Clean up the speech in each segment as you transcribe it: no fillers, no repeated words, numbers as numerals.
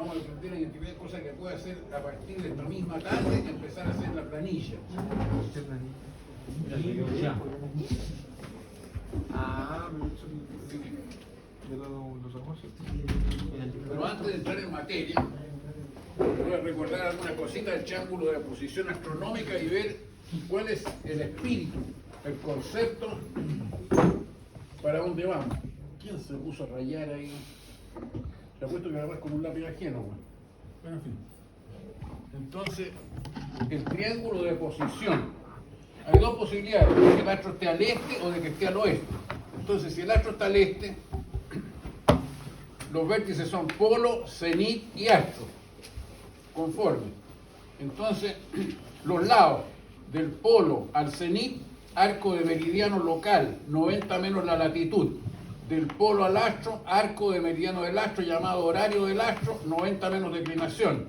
vamos a aprender a identificar cosas que puede hacer a partir de esta misma tarde y empezar a hacer la planilla. Pero antes de entrar en materia, voy a recordar alguna cosita del triángulo de la posición astronómica y ver cuál es el espíritu, el concepto, para dónde vamos. ¿Quién se puso a rayar ahí? Se ha puesto que agarrar con un lápiz ajeno, güey. Bueno, en fin. Entonces, el triángulo de posición. Hay dos posibilidades, de que el astro esté al este o de que esté al oeste. Entonces, si el astro está al este, los vértices son polo, cenit y astro, conforme. Entonces, los lados del polo al cenit, arco de meridiano local, 90 menos la latitud. Del polo al astro, arco de meridiano del astro, llamado horario del astro, 90 menos declinación.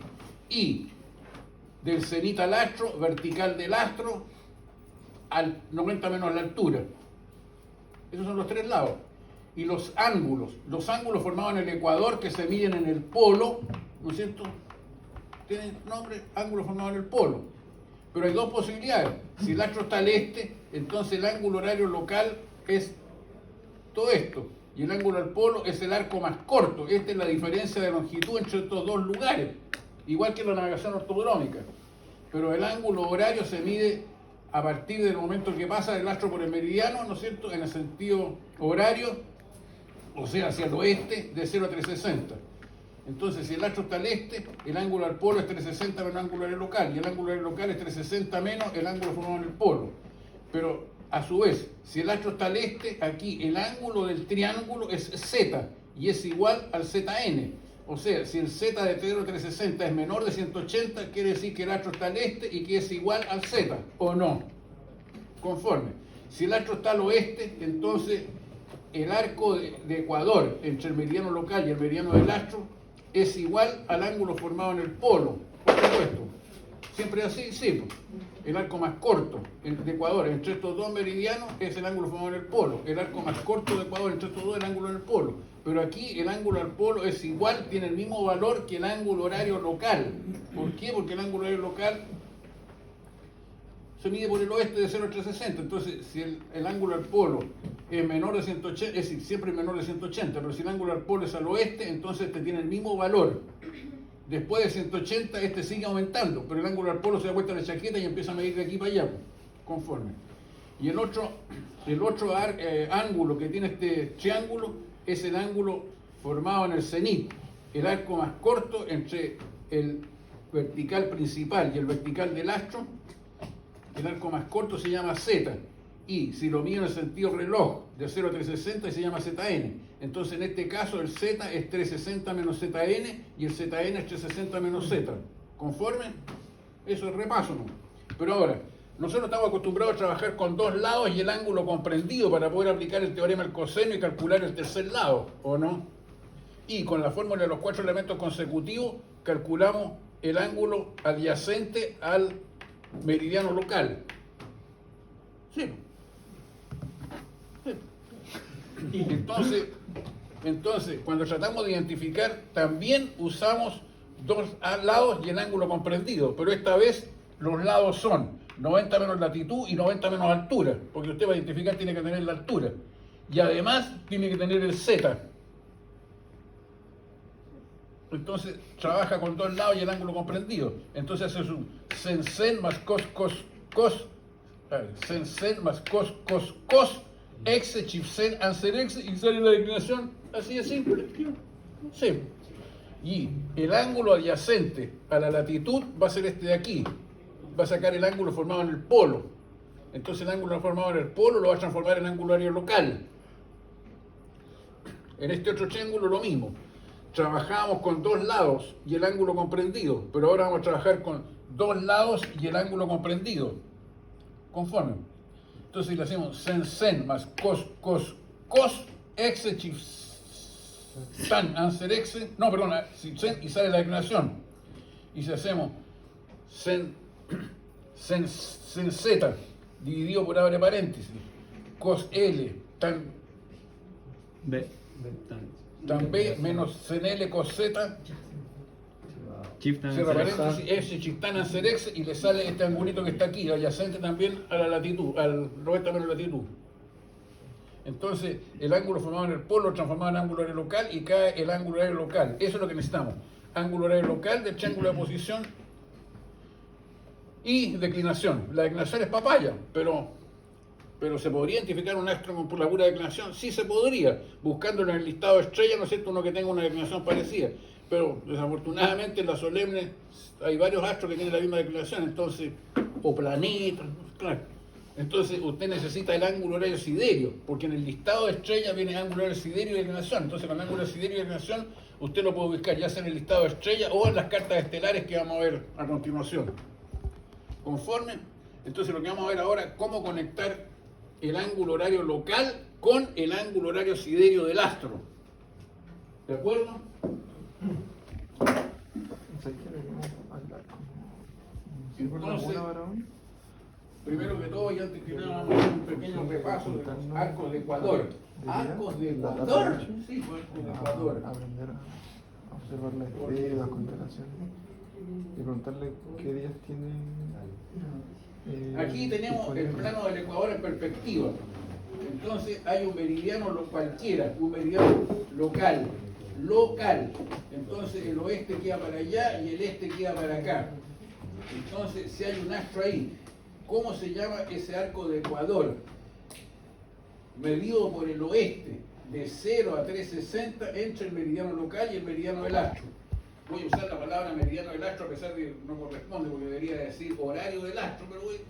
Y del cenit al astro, vertical del astro, al 90 menos la altura. Esos son los tres lados. Y los ángulos formados en el ecuador que se miden en el polo, ¿no es cierto? Tienen nombre, ángulos formados en el polo. Pero hay dos posibilidades. Si el astro está al este, entonces el ángulo horario local es todo esto. Y el ángulo al polo es el arco más corto. Esta es la diferencia de longitud entre estos dos lugares. Igual que la navegación ortodrómica. Pero el ángulo horario se mide a partir del momento que pasa el astro por el meridiano, ¿no es cierto?, en el sentido horario, o sea, hacia el oeste, de 0 a 360. Entonces, si el astro está al este, el ángulo al polo es 360 menos el ángulo horario local, y el ángulo horario local es 360 menos el ángulo formado en el polo. Pero, a su vez, si el astro está al este, aquí el ángulo del triángulo es z, y es igual al zn. O sea, si el z de 0 a 360 es menor de 180, quiere decir que el astro está al este y que es igual al z, ¿o no? Conforme. Si el astro está al oeste, entonces el arco de Ecuador entre el meridiano local y el meridiano del astro es igual al ángulo formado en el polo. Por supuesto. ¿Siempre así? Sí. El arco más corto de Ecuador entre estos dos meridianos es el ángulo formado en el polo. El arco más corto de Ecuador entre estos dos es el ángulo en el polo. Pero aquí el ángulo al polo es igual, tiene el mismo valor que el ángulo horario local. ¿Por qué? Porque el ángulo horario local se mide por el oeste de 0 a 360. Entonces, si el ángulo al polo es menor de 180, es decir, siempre es menor de 180, pero si el ángulo al polo es al oeste, entonces este tiene el mismo valor. Después de 180, este sigue aumentando, pero el ángulo al polo se da vuelta a la chaqueta y empieza a medir de aquí para allá, conforme. Y el otro ángulo que tiene este triángulo es el ángulo formado en el cenit, el arco más corto entre el vertical principal y el vertical del astro. El arco más corto se llama z, y si lo mido en el sentido reloj de 0 a 360 se llama zn. Entonces en este caso el z es 360 menos zn y el zn es 360 menos z. ¿Conforme? Eso es repaso, ¿no? Pero ahora, nosotros estamos acostumbrados a trabajar con dos lados y el ángulo comprendido para poder aplicar el teorema del coseno y calcular el tercer lado, ¿o no? Y con la fórmula de los 4 elementos consecutivos calculamos el ángulo adyacente al meridiano local. Sí. Entonces, cuando tratamos de identificar, también usamos dos lados y el ángulo comprendido, pero esta vez los lados son 90 menos latitud y 90 menos altura, porque usted va a identificar tiene que tener la altura, y además tiene que tener el z. Entonces trabaja con dos lados y el ángulo comprendido. Entonces hace un sen más cos, sen más cos, x, chifsen, anser x, y sale la declinación así de simple. Sí. Y el ángulo adyacente a la latitud va a ser este de aquí. Va a sacar el ángulo formado en el polo. Entonces el ángulo formado en el polo lo va a transformar en ángulo horario local. En este otro triángulo lo mismo. Trabajábamos con dos lados y el ángulo comprendido, pero ahora vamos a trabajar con dos lados y el ángulo comprendido. Conforme. Entonces le hacemos sen más cos, x, chif, tan, anser x, no, perdón, sen y sale la declinación. Y si hacemos sen z dividido por abre paréntesis, cos L, tan B menos sen L cos Z, Chiftan cierra Cerex. paréntesis, F Chiftanan Cerex, y le sale este angulito que está aquí, adyacente también a la latitud, al 90 menos latitud. Entonces, el ángulo formado en el polo transformado en ángulo horario local y cae el ángulo horario local. Eso es lo que necesitamos. Ángulo horario local del triángulo de posición y declinación. La declinación es papaya, pero se podría identificar un astro por la pura declinación. Sí se podría, buscándolo en el listado de estrellas, ¿no es cierto?, uno que tenga una declinación parecida. Pero desafortunadamente en la solemne hay varios astros que tienen la misma declinación, entonces, o planetas, claro. Entonces usted necesita el ángulo horario siderio, porque en el listado de estrellas viene ángulo horario siderio y declinación. Entonces con el ángulo siderio y declinación usted lo puede buscar ya sea en el listado de estrellas o en las cartas estelares que vamos a ver a continuación. ¿Conforme? Entonces lo que vamos a ver ahora es cómo conectar el ángulo horario local con el ángulo horario siderio del astro. ¿De acuerdo? Entonces, primero que todo, ya antes que nada vamos a hacer un pequeño repaso de los arcos de Ecuador. ¿Arcos de Ecuador? Sí, fue arcos de Ecuador. Aprender a observar las estrellas, las constelaciones y preguntarle qué días tienen. Aquí tenemos el plano del Ecuador en perspectiva. Entonces hay un meridiano cualquiera, un meridiano local. Entonces el oeste queda para allá y el este queda para acá. Entonces si hay un astro ahí, ¿cómo se llama ese arco de Ecuador? Medido por el oeste, de 0 a 360 entre el meridiano local y el meridiano del astro. Voy a usar la palabra meridiano del astro a pesar de que no corresponde, porque debería decir horario del astro, pero bueno,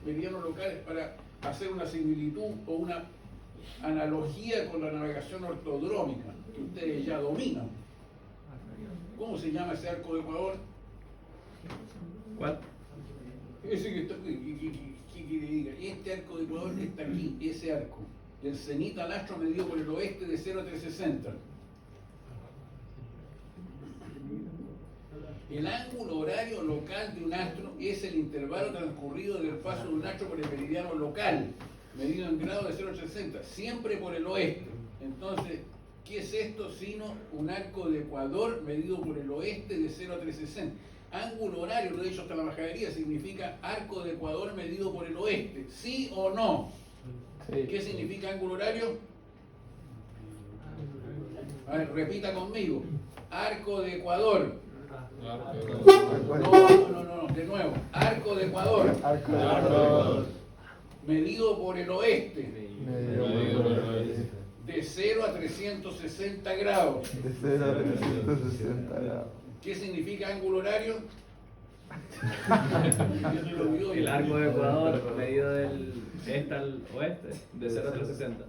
meridiano local es para hacer una similitud o una analogía con la navegación ortodrómica, que ustedes ya dominan. ¿Cómo se llama ese arco de Ecuador? ¿Cuál? Ese que está aquí, ¿qué quiere decir? Este arco de Ecuador está aquí, ese arco. Del cenit al astro medido por el oeste de 0 a 360. El ángulo horario local de un astro es el intervalo transcurrido del paso de un astro por el meridiano local, medido en grado de 0 a 360, siempre por el oeste. Entonces, ¿qué es esto sino un arco de Ecuador medido por el oeste de 0 a 360? Ángulo horario, lo he dicho hasta la majadería, significa arco de Ecuador medido por el oeste, ¿sí o no? Sí. ¿Qué significa ángulo horario? A ver, repita conmigo. Arco de Ecuador. No, de nuevo. Arco de Ecuador. Arco de Ecuador. Medido por el oeste. De 0 a 360 grados. De 0 a 360 grados. ¿Qué significa ángulo horario? El arco de Ecuador medido del este al oeste, de 0 a 360.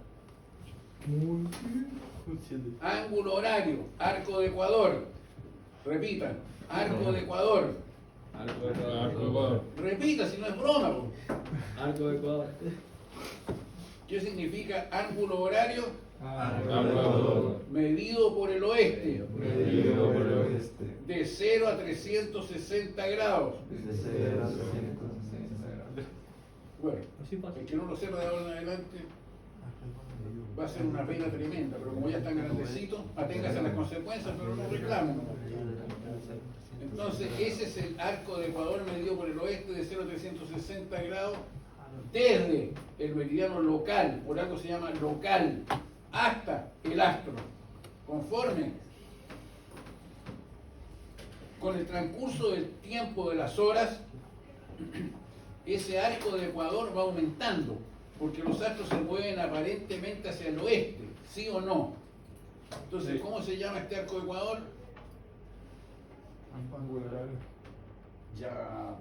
Ángulo horario, arco de Ecuador. Repitan, arco de Ecuador. Arco de Ecuador. Repita, si no es broma. Arco de Ecuador. ¿Qué significa ángulo horario? Ecuador. Medido por el oeste. Medido por el oeste. De 0 a 360 grados. De 0 a 360 grados. Bueno, el que no lo sepa de ahora en adelante va a ser una pena tremenda, pero como ya están grandecitos, aténgase a las consecuencias, pero no reclamen. Entonces, ese es el arco de Ecuador medido por el oeste de 0 a 360 grados desde el meridiano local, por algo se llama local, hasta el astro. Conforme con el transcurso del tiempo de las horas, ese arco de Ecuador va aumentando, porque los astros se mueven aparentemente hacia el oeste, ¿sí o no? Entonces, ¿cómo se llama este arco de Ecuador? Ángulo horario. Ya.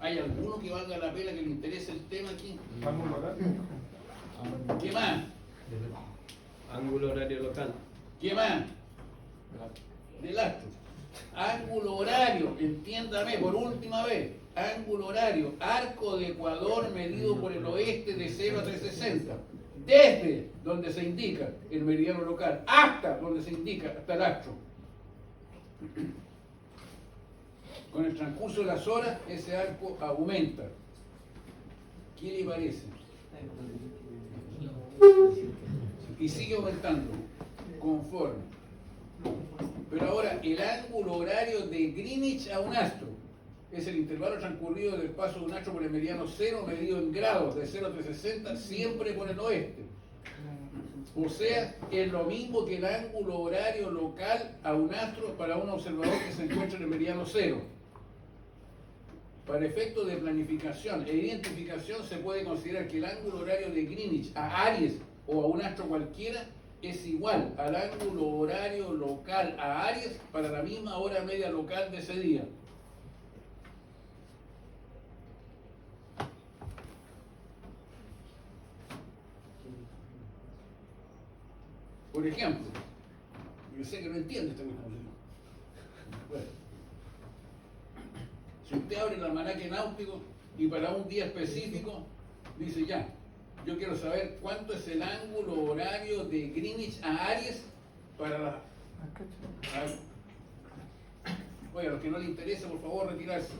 ¿Hay alguno que valga la pena que le interese el tema aquí? Ángulo horario. ¿Qué más? Ángulo horario local. ¿Qué más? Del astro. Ángulo horario, entiéndame por última vez. Ángulo horario, arco de Ecuador medido por el oeste de 0 a 360. Desde donde se indica el meridiano local hasta donde se indica hasta el astro. Con el transcurso de las horas, ese arco aumenta. ¿Qué le parece? Y sigue aumentando conforme Pero ahora, el ángulo horario de Greenwich a un astro es el intervalo transcurrido del paso de un astro por el meridiano cero medido en grados de 0 a 360 siempre por el oeste. O sea, es lo mismo que el ángulo horario local a un astro para un observador que se encuentra en el meridiano cero. Para efectos de planificación e identificación se puede considerar que el ángulo horario de Greenwich a Aries o a un astro cualquiera es igual al ángulo horario local a Aries para la misma hora media local de ese día. Por ejemplo, yo sé que no entiende esta cuestión. Bueno, si usted abre el almanaque náutico y para un día específico dice ya, yo quiero saber cuánto es el ángulo horario de Greenwich a Aries para la... Oye, a los que no les interesa, por favor, retirarse.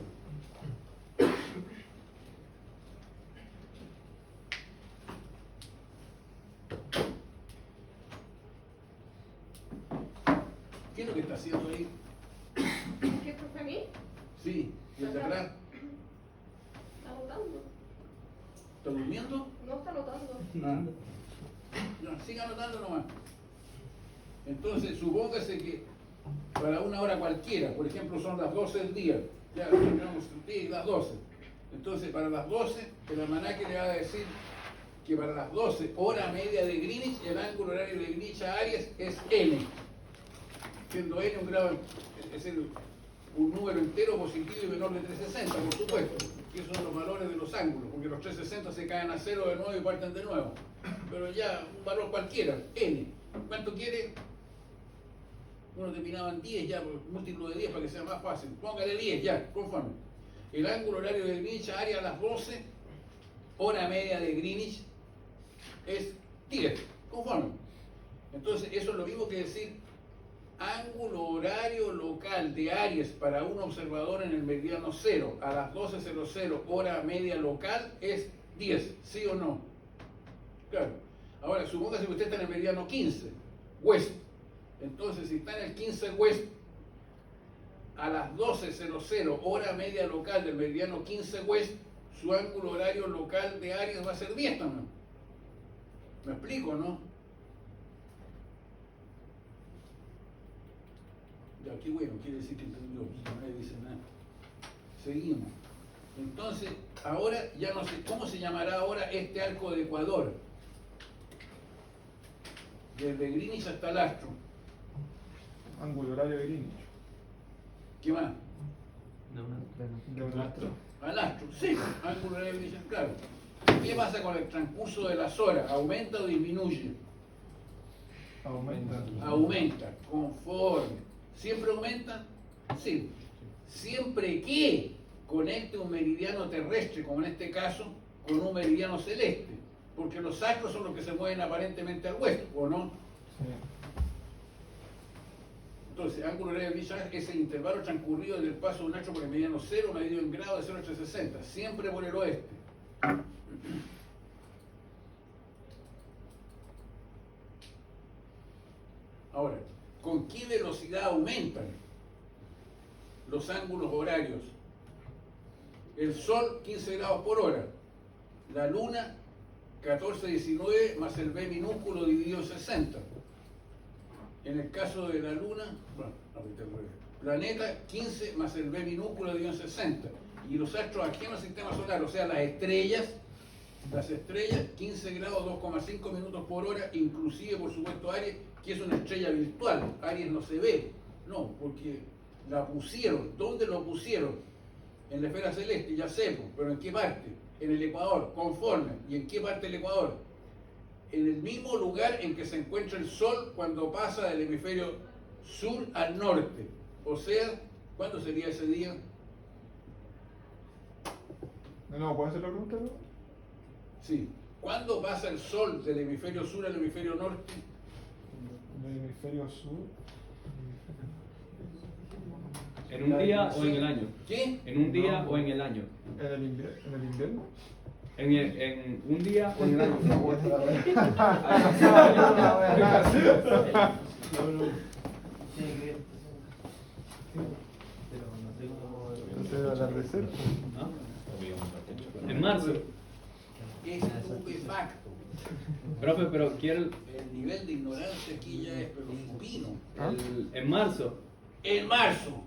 ¿Qué es lo que está haciendo ahí? ¿Qué profe a mí? Sí, y el de atrás. Está anotando. ¿Está durmiendo? No está anotando. No, siga anotando nomás. Entonces, supóngase que para una hora cualquiera, por ejemplo, son las 12 del día, ya tenemos las 12. Entonces, para las 12, el almanaque le va a decir que para las 12, hora media de Greenwich, el ángulo horario de Greenwich a Aries es N. Siendo N un grado, es decir, un número entero positivo y menor de 360, por supuesto, que esos son los valores de los ángulos, porque los 360 se caen a 0 de nuevo y parten de nuevo. Pero ya, un valor cualquiera, N. ¿Cuánto quiere? Uno terminaba en 10 ya, múltiplo de 10 para que sea más fácil. Póngale 10 ya, conforme. El ángulo horario de Greenwich a Aries a las 12, hora media de Greenwich, es 10, conforme. Entonces, eso es lo mismo que decir ángulo horario local de Aries para un observador en el meridiano 0 a las 12:00 hora media local es 10, ¿sí o no? Claro. Ahora, supóngase que usted está en el meridiano 15, West. Entonces, si está en el 15 West, a las 12:00 hora media local del meridiano 15 West, su ángulo horario local de Aries va a ser 10 también. ¿Me explico, no? Ya, qué bueno, quiere decir que entendió, nadie dice nada. Seguimos. Entonces, ahora ya no sé, ¿cómo se llamará ahora este arco de Ecuador? Desde Greenwich hasta el astro. Ángulo horario de Greenwich. ¿Qué más? De un astro. Al astro, sí, ángulo horario de Greenwich, claro. ¿Qué pasa con el transcurso de las horas? ¿Aumenta o disminuye? Aumenta. Aumenta, conforme. ¿Siempre aumenta? Sí. Siempre que conecte un meridiano terrestre, como en este caso, con un meridiano celeste. Porque los astros son los que se mueven aparentemente al oeste, ¿o no? Sí. Entonces, ángulo horario de Greenwich es el intervalo transcurrido del paso de un astro por el meridiano 0 medido en grado de 0 a 360, siempre por el oeste. Ahora, ¿con qué velocidad aumentan los ángulos horarios? El Sol, 15 grados por hora. La Luna, 14,19 más el B minúsculo dividido en 60. En el caso de la Luna, bueno, planeta, 15 más el B minúsculo dividido en 60. Y los astros ajenos al sistema solar, o sea, las estrellas, 15 grados, 2,5 minutos por hora, inclusive, por supuesto, Aries, que es una estrella virtual. Aries no se ve, no, porque la pusieron. ¿Dónde lo pusieron? En la esfera celeste, ya sé, pero ¿en qué parte? En el Ecuador, conforme. ¿Y en qué parte del Ecuador? En el mismo lugar en que se encuentra el Sol cuando pasa del hemisferio sur al norte. O sea, ¿cuándo sería ese día? No, ¿puedo hacer la pregunta, no? Sí. ¿Cuándo pasa el Sol del hemisferio sur al hemisferio norte? Del hemisferio sur. ¿En un día o en el año? ¿Qué? ¿En un día o en el año? ¿En el invierno? ¿En un día o en el año? No, pues, la verdad. Entonces va a hablar de ser. ¿No? En marzo. Estupefacto. Profe, pero quiero El nivel de ignorancia aquí ya es pero supino. en marzo, En marzo,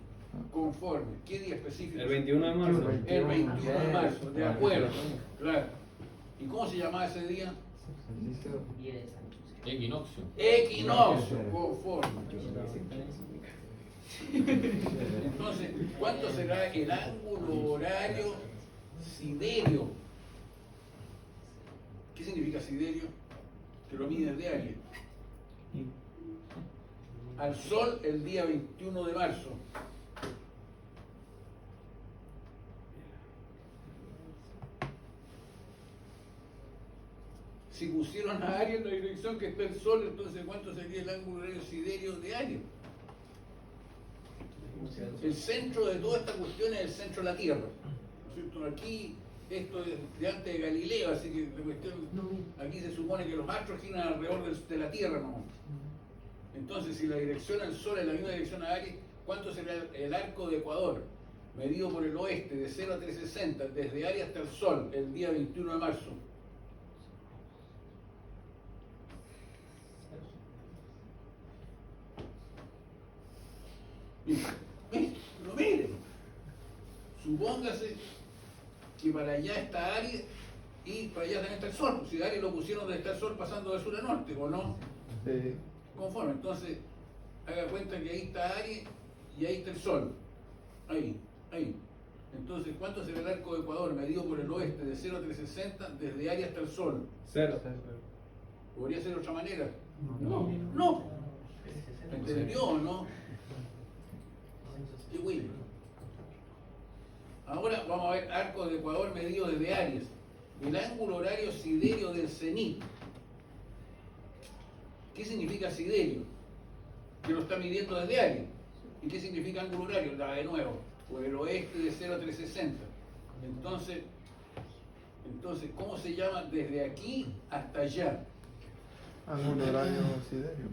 conforme. ¿Qué día específico? el 21 de marzo. El 21 de marzo, de acuerdo. Claro. ¿Y cómo se llamaba ese día? Equinoccio. Equinoccio, conforme. Entonces, ¿cuánto será el ángulo horario siderio? ¿Qué significa siderio? Que lo mide diario. Al sol el día 21 de marzo. Si pusieron a Aries en la dirección que está el sol, entonces ¿cuánto sería el ángulo horario siderio de Aries? El centro de toda esta cuestión es el centro de la Tierra. ¿No es cierto? Aquí, esto es de antes de Galileo, así que la cuestión, aquí se supone que los astros giran alrededor de la Tierra, ¿no? Entonces, si la dirección al Sol es la misma dirección a Aries, ¿cuánto será el arco de Ecuador? Medido por el oeste, de 0 a 360, desde Aries hasta el Sol, el día 21 de marzo. Pero miren, supóngase que para allá está Aries y para allá también está el Sol. Si Aries lo pusieron donde está el Sol pasando de sur a norte, ¿o no? Sí. Conforme, entonces haga cuenta que ahí está Aries y ahí está el Sol. Ahí. Entonces, ¿cuánto será el arco de Ecuador medido por el oeste de 0 a 360 desde Aries hasta el Sol? 0. ¿Podría ser de otra manera? No. ¿Entendió o no? Qué bueno. Ahora vamos a ver arco de Ecuador medido desde Aries. El ángulo horario siderio del cenit. ¿Qué significa siderio? Que lo está midiendo desde Aries. ¿Y qué significa ángulo horario? De nuevo, por el oeste de 0 a 360. Entonces, ¿cómo se llama desde aquí hasta allá? Ángulo horario siderio.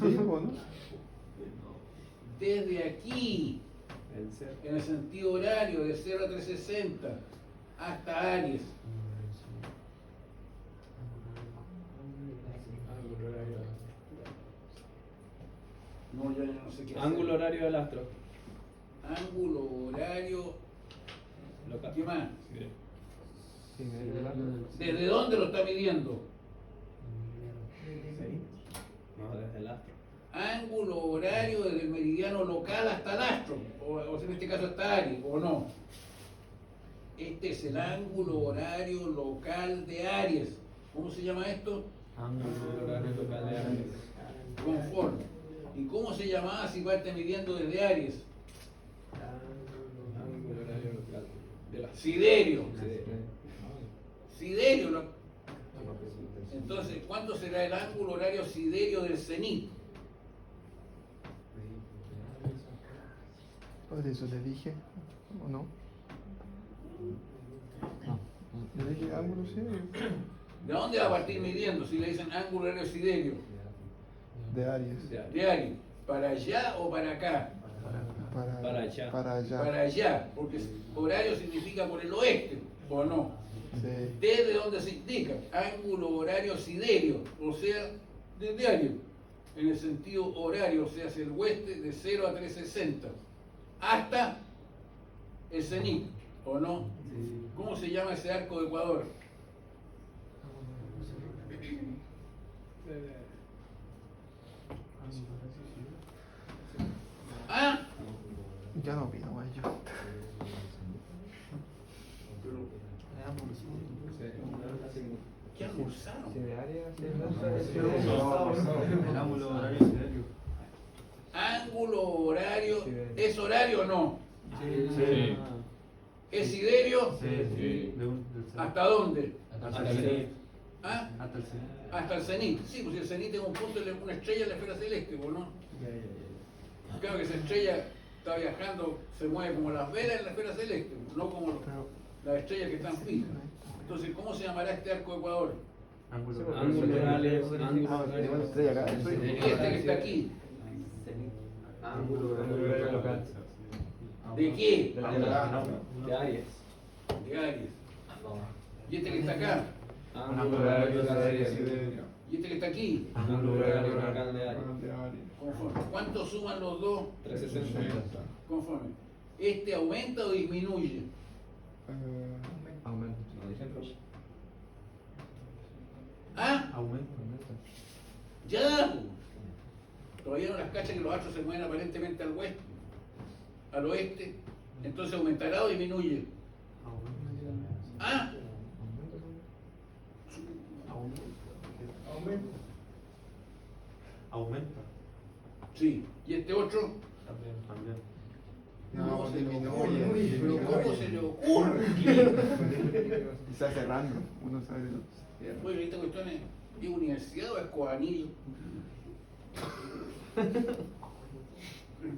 Sí, bueno. Desde aquí, en el sentido horario de 0 a 360, hasta Aries. No, ya no sé qué hacer. Ángulo horario del astro. Ángulo horario. Local. ¿Qué más? Sí. ¿Desde dónde lo está midiendo? No, desde el astro. Ángulo horario desde el meridiano local hasta el astro, o en este caso hasta Aries, o no. Este es el ángulo horario local de Aries. ¿Cómo se llama esto? Ángulo horario local de Aries. Conforme. ¿Y cómo se llamaba si parte midiendo desde Aries? Ángulo horario local de la Siderio. Siderio. Entonces, ¿cuánto será el ángulo horario siderio del cenit? Por eso le dije, ¿o no? Le dije ángulo siderio. ¿De dónde va a partir midiendo si le dicen ángulo horario siderio? De Aries. De Aries. ¿Para allá o para acá? Para allá. Para allá. Para allá, porque horario significa por el oeste, ¿o no? Sí. ¿Desde dónde se indica? Ángulo horario siderio, o sea, desde Aries, en el sentido horario, o sea, hacia el oeste de 0 a 360, hasta el cenit, ¿o no? ¿Cómo se llama ese arco de Ecuador? ¿Ah? Ya no pido más yo. ¿Qué almorzaron? Ángulo horario, ¿es horario o no? Sí. ¿Es siderio? Sí. ¿Hasta dónde? Hasta el cenit. ¿Ah? Hasta el cenit. Sí, pues si el cenit es un punto, una estrella en la esfera celeste, pues, ¿no? Claro que esa estrella está viajando, se mueve como las velas en la esfera celeste, no como las estrellas que están fijas. Entonces, ¿cómo se llamará este arco de Ecuador? Ángulo horario. Tenemos una estrella acá. Y este que está aquí. Ángulo horario local. ¿De qué? De la De Aries. De Aries. ¿Y este que está acá? Ángulo horario de ¿Y este que está aquí? Ángulo horario local de Aries. Conforme. ¿Cuánto suman los dos? 360. Conforme. ¿Este aumenta o disminuye? Aumenta. ¿Ah? Aumenta. Ya. Todavía no las cachas que los astros se mueven aparentemente al oeste. Al oeste. Entonces aumentará o disminuye. ¿Ah? Aumenta. Sí. ¿Y este otro? También. ¿Cómo se le disminuye. ocurre? ¿Pero cómo se le ocurre? Quizás cerrando, uno sabe. Bueno, esta cuestión es universidad o escobanillo.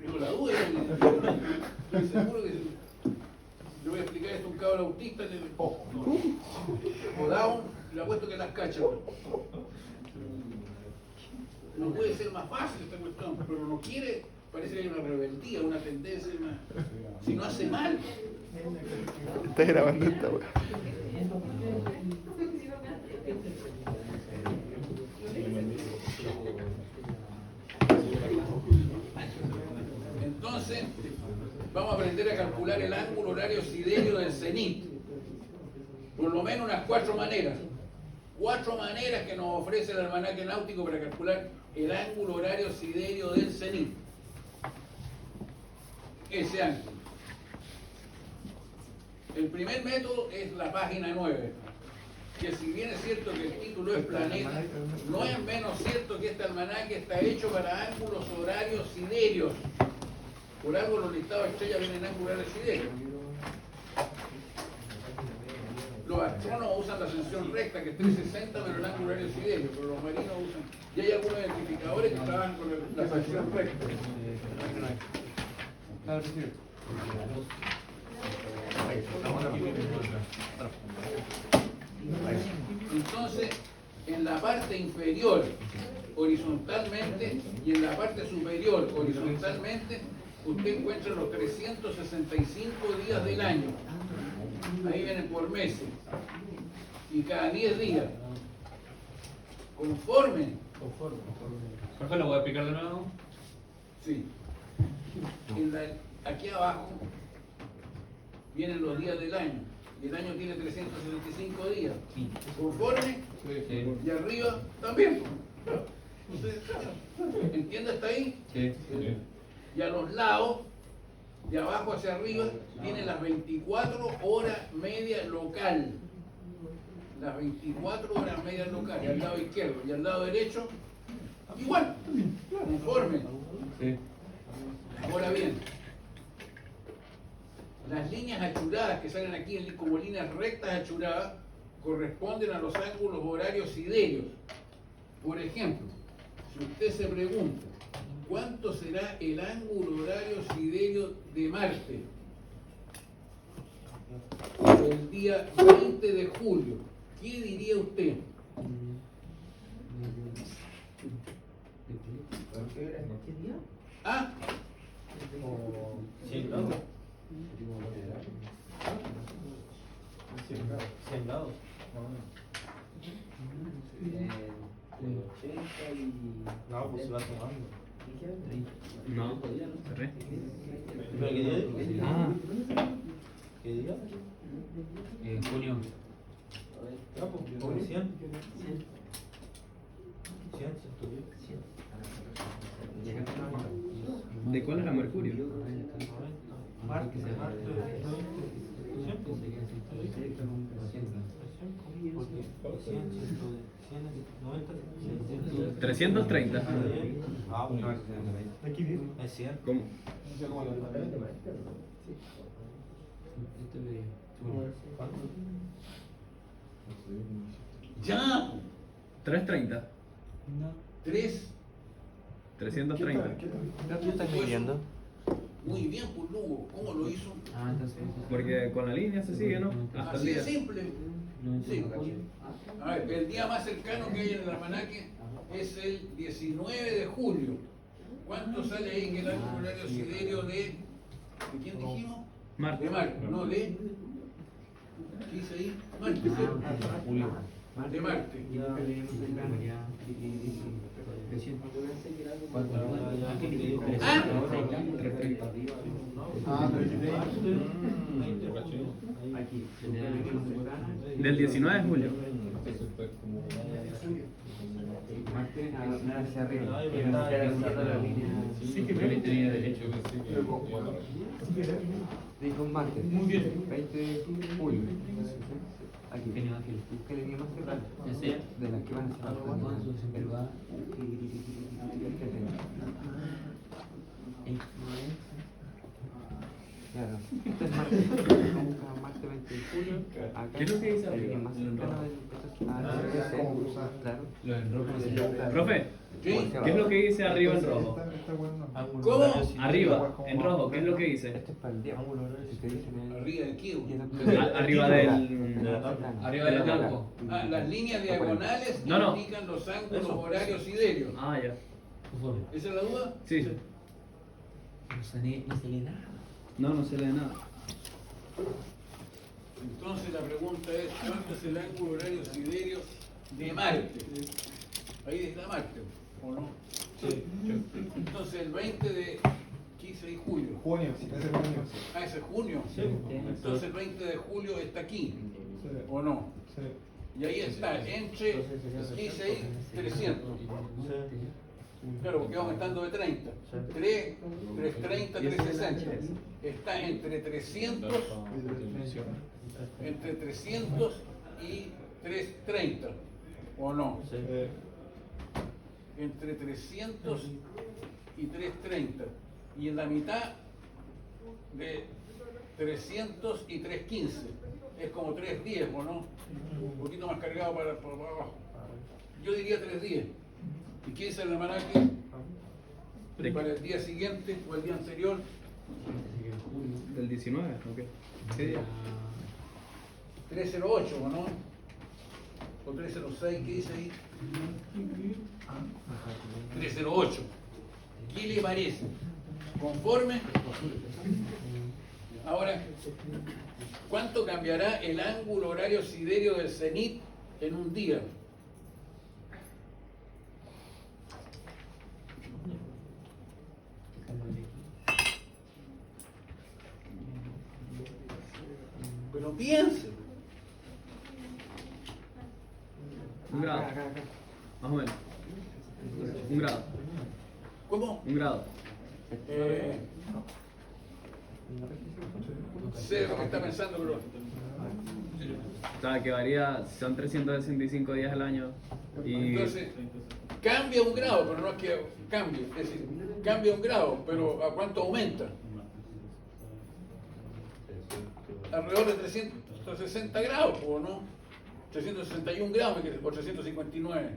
Tengo la duda, estoy seguro que le voy a explicar esto a un cabro autista o down, le apuesto que las cacha. No puede ser más fácil esta cuestión, pero no quiere, parece que hay una rebeldía, una tendencia, si no hace mal. Estás grabando esta weá. Entonces, vamos a aprender a calcular el ángulo horario siderio del cenit. Por lo menos unas 4 maneras. 4 maneras que nos ofrece el almanaque náutico para calcular el ángulo horario siderio del cenit. Ese ángulo. El primer método es la página 9, que si bien es cierto que el título es planeta, no es menos cierto que este almanaque está hecho para ángulos horarios siderios. Por algo los listados de estrellas vienen ángulos horarios siderios. Los astrónomos usan la ascensión recta, que es 360, pero el ángulo horario siderio, pero los marinos usan. Y hay algunos identificadores que trabajan con la ascensión recta. Entonces, en la parte inferior, horizontalmente, y en la parte superior, horizontalmente, usted encuentra los 365 días del año. Ahí vienen por meses. Y cada 10 días. Conforme. ¿Profe, lo voy a explicar de nuevo? Sí. Aquí abajo vienen los días del año. Y el año tiene 365 días. Conforme. Y arriba también. ¿Entiende hasta ahí? Sí. Y a los lados, de abajo hacia arriba, tienen las 24 horas media local. Las 24 horas media local. Y al lado izquierdo. Y al lado derecho, igual. Conforme. Sí. Ahora bien, las líneas achuradas que salen aquí como líneas rectas achuradas corresponden a los ángulos horarios siderios. Por ejemplo, si usted se pregunta, ¿cuánto será el ángulo horario siderio de Marte el día 20 de julio? ¿Qué diría usted? ¿Ah? 100 grados. 100 grados. No, pues se va tomando. No, cerré. ¿Pero qué día? Ah, ¿Qué día? junio. Ya, pues, como 100. 100, 110. ¿De cuál era Mercurio? Marte, 330. Ah, pues es 100. ¿Cómo? ¡Ya! 330. 330. ¿Qué estás midiendo? Muy bien, pues Lugo, ¿cómo lo hizo? Porque con la línea se sigue, ¿no? Hasta el Así de día. simple. Sí. A ver, el día más cercano que hay en el almanaque es el 19 de julio. ¿Cuánto sale ahí que el ángulo horario siderio de quién dijimos? Marte. De Marte, no de. ¿Qué dice ahí? Marte, ¿cierto? De Marte. Del 19 de julio. Dijo martes. Muy bien. 20 de julio. Aquí. ¿Qué línea más cerrada? De las que van a ser. Claro. Este es martes. Martes 20 de julio. Acá. ¿Qué es lo que dice la arriba? línea más cercana del proceso. Claro. Profe, ¿Sí? ¿qué es lo que dice arriba en rojo? ¿Cómo? Arriba, en rojo, ¿qué es lo que dice? Esto es para el día. Si te dicen Arriba de qué? Arriba del... Arriba del blanco. Ah, las líneas diagonales No. indican los ángulos horarios siderios. Ah, ya. ¿Esa es la duda? Sí. No se lee nada. No se lee nada. Entonces la pregunta es, ¿cuánto es el ángulo horario siderio de Marte? Ahí está Marte, ¿o no? Sí. Entonces el 20 de 15 de julio. Junio, ese es junio. Ah, ese es junio. Entonces el 20 de julio está aquí, ¿o no? Sí. Y ahí está, entre 15 y 300. Claro, porque vamos aumentando de 30. 3, 330, 360. Está entre 300 y 330, ¿o no? Entre 300 y 330. Y en la mitad de 300 y 315. Es como 310, ¿o no? Un poquito más cargado para abajo. Yo diría 310. ¿Y qué dice el almanaque? Para el día siguiente o el día anterior. Del 19, ¿ok? ¿Qué día? 308, ¿o no? O 306, ¿qué dice ahí? 308. ¿Qué le parece? ¿Conforme? Ahora, ¿cuánto cambiará el ángulo horario siderio del cenit en un día? Pero piense. Un grado. Más o menos. Un grado. ¿Cómo? Un grado. Sé lo que está pensando, pero O sea, que varía, son 365 días al año. Y entonces cambia un grado, pero no es que cambie, es decir, cambia un grado, pero ¿a cuánto aumenta? Alrededor de 360 grados, ¿o no? 361 grados, o 359.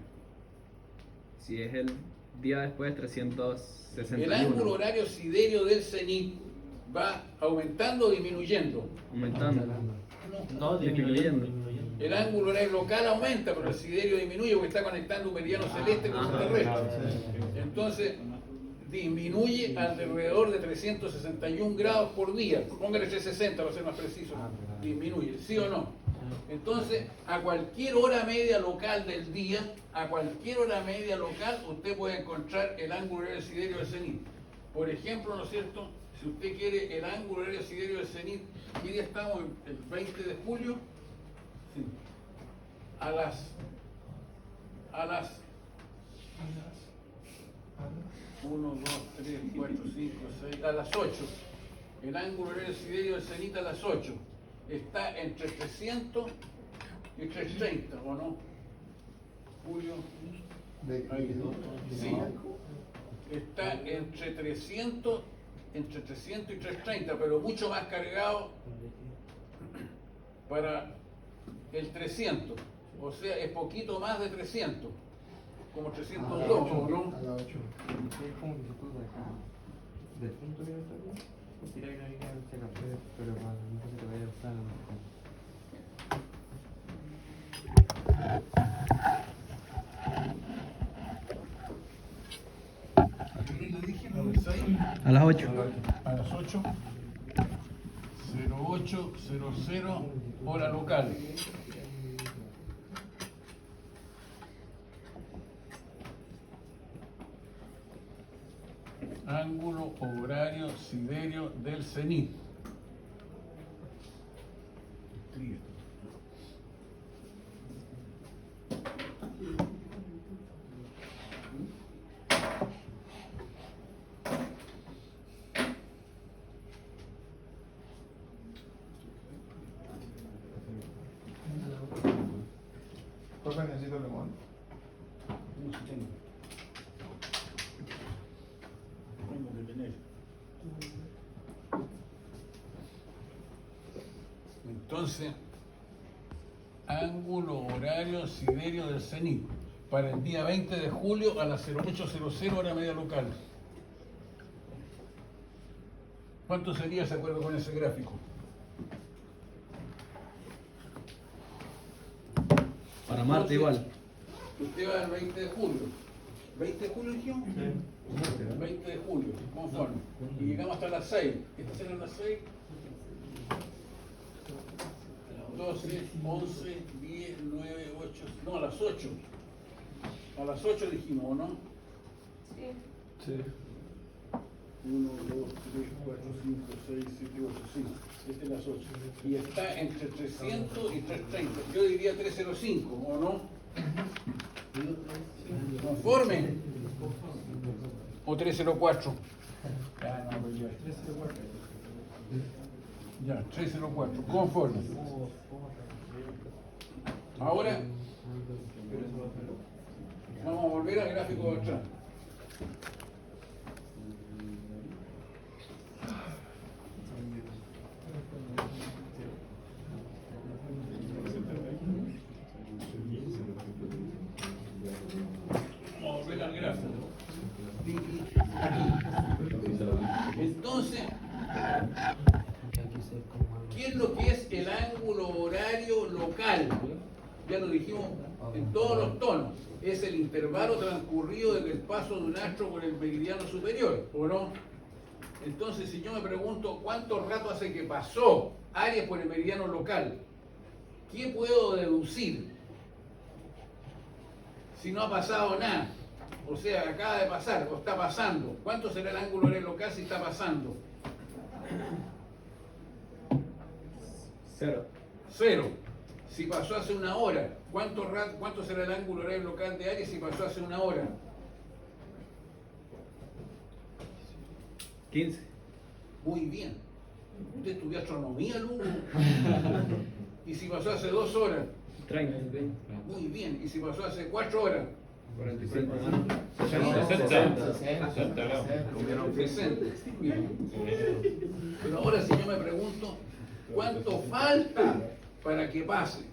si es el día después, 361. El ángulo horario siderio del cenit va aumentando o disminuyendo. Aumentando. No, Disminuyendo. El ángulo horario local aumenta, pero el siderio disminuye porque está conectando un meridiano celeste con un terrestre. Entonces, disminuye alrededor de 361 grados por día. Póngale 360 para ser más preciso. Disminuye, ¿sí o no? Entonces, a cualquier hora media local del día, usted puede encontrar el ángulo horario siderio del cenit. Por ejemplo, ¿no es cierto? Si usted quiere el ángulo horario siderio del cenit, ¿qué día estamos? ¿El 20 de julio? Sí. A las 1, 2, 3, 4, 5, 6, a las 8. El ángulo horario siderio del cenit a las 8. Está entre 300 y 330, ¿o no? Julio. Ahí. Sí. Está entre 300 y 330, pero mucho más cargado para el 300. O sea, es poquito más de 300. Como 302, ¿no? A las 8. Es como que se puso acá. Del punto que está aquí, tirar una línea de este café, pero para no se te vaya a usar Lo dije las 8. A las 8. 0800, hora local. Ángulo horario siderio del cenit. Profe, necesito limón. Tengo que tener. Entonces, ángulo horario siderio del cenit para el día 20 de julio a las 0800 hora media local. ¿Cuánto sería, de acuerdo con ese gráfico? Para Marte igual. Usted va el 20 de julio. ¿20 de julio dijimos? Sí. 20 de julio, conforme. Y llegamos hasta las 6. ¿Estas eran las 6? 12, 11, 10, 9, 8, no, a las 8. A las 8 dijimos, ¿o no? Sí. Sí. 1, 2, 3, 4, 5, 6, 7, 8, sí. Esta es las 8. Y está entre 300 y 330. Yo diría 305, ¿o no? ¿Conforme? ¿O 304? Ya, no, pues ya. Ya, 304, conforme. Ahora vamos a volver al gráfico de atrás. Vamos a volver al gráfico. Entonces, ¿qué es lo que es el ángulo horario local? Ya lo dijimos en todos los tonos. Es el intervalo transcurrido desde el paso de un astro por el meridiano superior, ¿o no? Entonces, si yo me pregunto cuánto rato hace que pasó Aries por el meridiano local, ¿qué puedo deducir? Si no ha pasado nada, o sea, acaba de pasar o está pasando, ¿cuánto será el ángulo horario local si está pasando? 0. 0. Si pasó hace una hora, ¿cuánto será el ángulo horario local de Aries si pasó hace una hora? 15. Muy bien. Usted estudió astronomía, Lugo. ¿Y si pasó hace 2 horas? 30. Muy bien. ¿Y si pasó hace 4 horas? 45. 60. Bien. Pero ahora si yo me pregunto, ¿cuánto falta para que pase?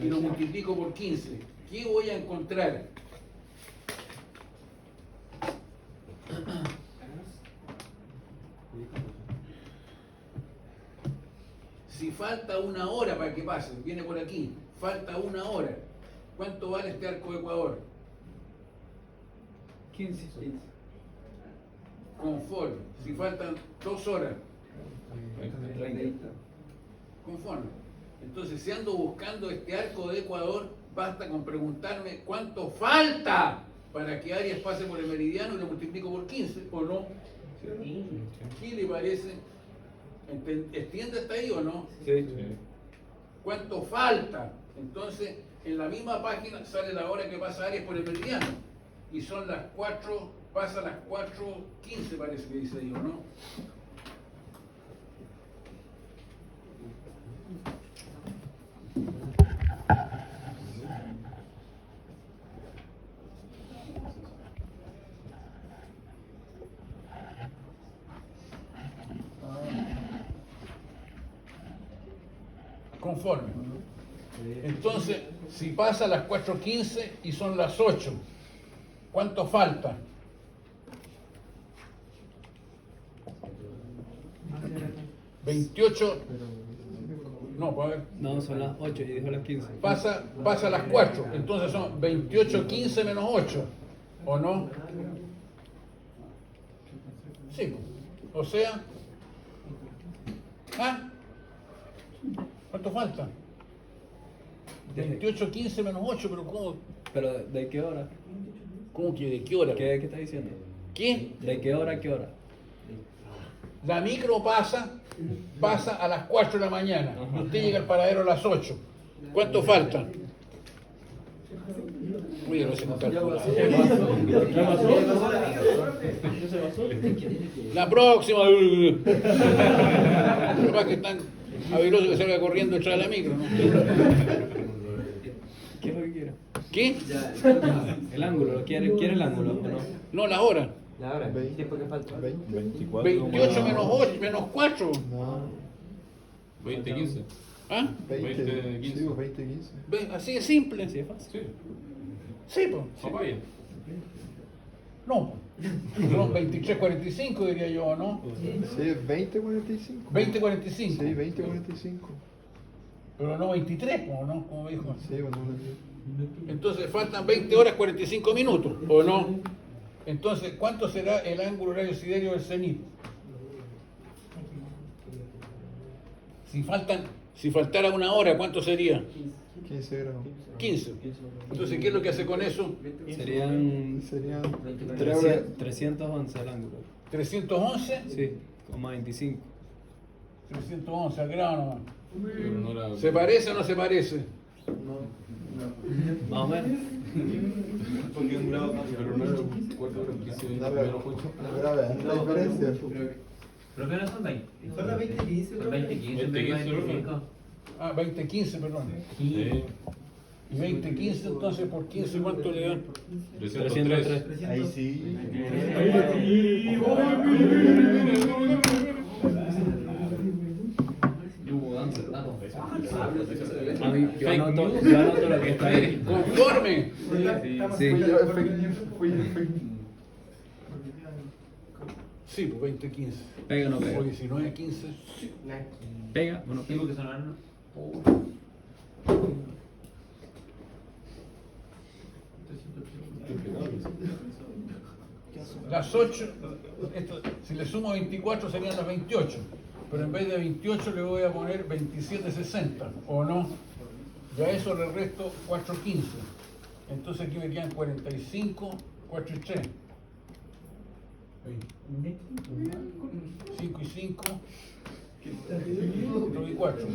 Y lo multiplico por 15. ¿Qué voy a encontrar? Si falta una hora para que pase, viene por aquí, falta una hora. ¿Cuánto vale este arco de Ecuador? 15. Conforme. Si faltan 2 horas, 30. conforme. Entonces, si ando buscando este arco de Ecuador, basta con preguntarme cuánto falta para que Aries pase por el meridiano y lo multiplico por 15, ¿o no? ¿Qué le parece? ¿Extiende hasta ahí o no? Sí. ¿Cuánto falta? Entonces, en la misma página sale la hora que pasa Aries por el meridiano. Y son las 4, pasa las 4:15 parece que dice ahí, ¿o no? Conforme. Entonces, si pasa las 4:15 y son las 8, ¿cuánto falta? ¿28? No, pues a ver. No, son las 8 y dijo las 15. Pasa a las 4, entonces son 28:15 menos 8, ¿o no? Sí, pues. O sea, ¿ah? ¿Cuánto falta? 28, 15 menos 8, pero ¿cómo? ¿Pero de qué hora? ¿Cómo que de qué hora? ¿Qué estás diciendo? ¿Qué? ¿De qué hora a qué hora? La micro pasa a las 4 de la mañana. Usted llega al paradero a las 8. ¿Cuánto falta? Uy, no sé contar. La próxima. Capaz que están avirosos que salga corriendo detrás de la micro, ¿no? ¿Qué es lo que quiere? ¿Qué? El ángulo, ¿quiere el ángulo o no? No, la hora. La hora, el tiempo que falta. 24. 28 menos 8, menos 4. No, 20, 15. ¿Ah? 20, 20, 15. sí, 20, 15. ¿Ve? Así de simple. Sí, es fácil. Sí, Sí, pues. papaya. No, son 23:45 diría yo, ¿no? Sí, 20, 45. 20:45. Sí, 20, 45. Pero no 23, ¿no? Como dijo. Sí, bueno, no. Entonces faltan 20 horas 45 minutos, ¿o no? Entonces, ¿cuánto será el ángulo horario siderio del cenit? Si faltara una hora, ¿cuánto sería? 15 grados. 15. Entonces, ¿qué es lo que hace con eso? Serían Serían 3 horas. 311 el ángulo. 311. Sí, coma 25. 311 al grado nomás. Pero no era... ¿Se parece o no se parece? Más o menos. Pero no era 4 horas, 15, 20, menos 8. Pero vean la diferencia. Pero que no son 20. Son las 20 y 15. Son 20, 15, 25. Ah, 20:15, perdón. Sí. Y 20:15, entonces por 15, ¿cuánto le dan? 303. Ahí sí. A mí, yo anoto lo que está ahí. Conforme. Sí. Fui yo, fui yo. Sí, pues 20:15. Pega o no pega. O 19:15. Pega o no pega. Tengo que sonar, ¿no? Las 8, si le sumo 24 serían las 28, pero en vez de 28 le voy a poner 27:60, ¿o no? Y a eso le resto 4:15. Entonces aquí me quedan 45, 4 y 3. 5 y 5, 4 y 4,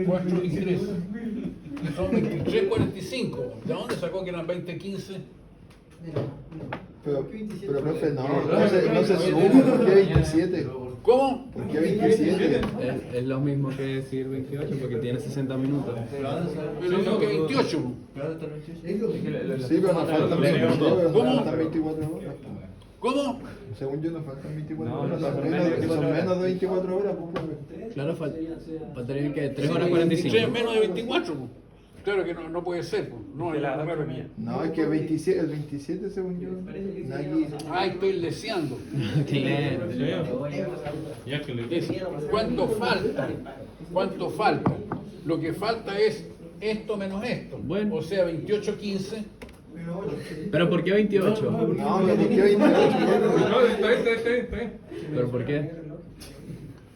4 y 3. Son 23:45. ¿De dónde sacó que eran 20:15? Pero profe, no se suma. ¿Por qué 27? ¿Cómo? ¿Por qué 27? Es lo mismo que decir 28 porque tiene 60 minutos. Pero no que 28. Sí, pero nos faltan 24 horas. ¿Cómo? Según yo nos faltan 24 horas. Son menos de 24 horas, pues, profe. Claro, faltaría que 3 horas 23 45. menos de 24. Pues. Claro que no puede ser. Pues. No, es raro que... No, es que el 27 según yo. Nadie. Ay, estoy leseando. Claro. Ya que le Es, ¿cuánto falta? ¿Cuánto falta? Lo que falta es esto menos esto. Bueno. O sea, 28:15. ¿Pero por qué 28? No, que 28. No, está bien. ¿Pero por qué?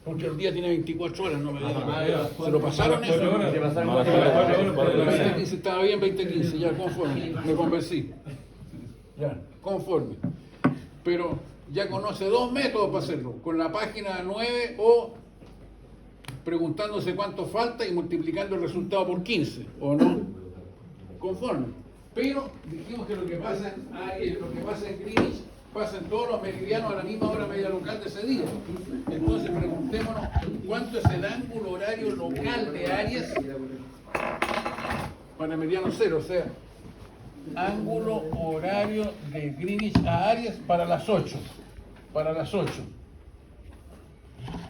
Porque el día tiene 24 horas, no me digan. ¿Se lo pasaron eso? 4 horas. Te pasaron No, 4 horas. 20:15 estaba bien, 20:15, ya conforme, me convencí. Ya, conforme. Pero ya conoce 2 métodos para hacerlo, con la página 9 o preguntándose cuánto falta y multiplicando el resultado por 15, ¿o no? Conforme. Pero dijimos que lo que pasa en Greenwich pasa en todos los meridianos a la misma hora media local de ese día. Entonces preguntémonos cuánto es el ángulo horario local de Aries para el meridiano 0, o sea, ángulo horario de Greenwich a Aries para las 8. Para las 8.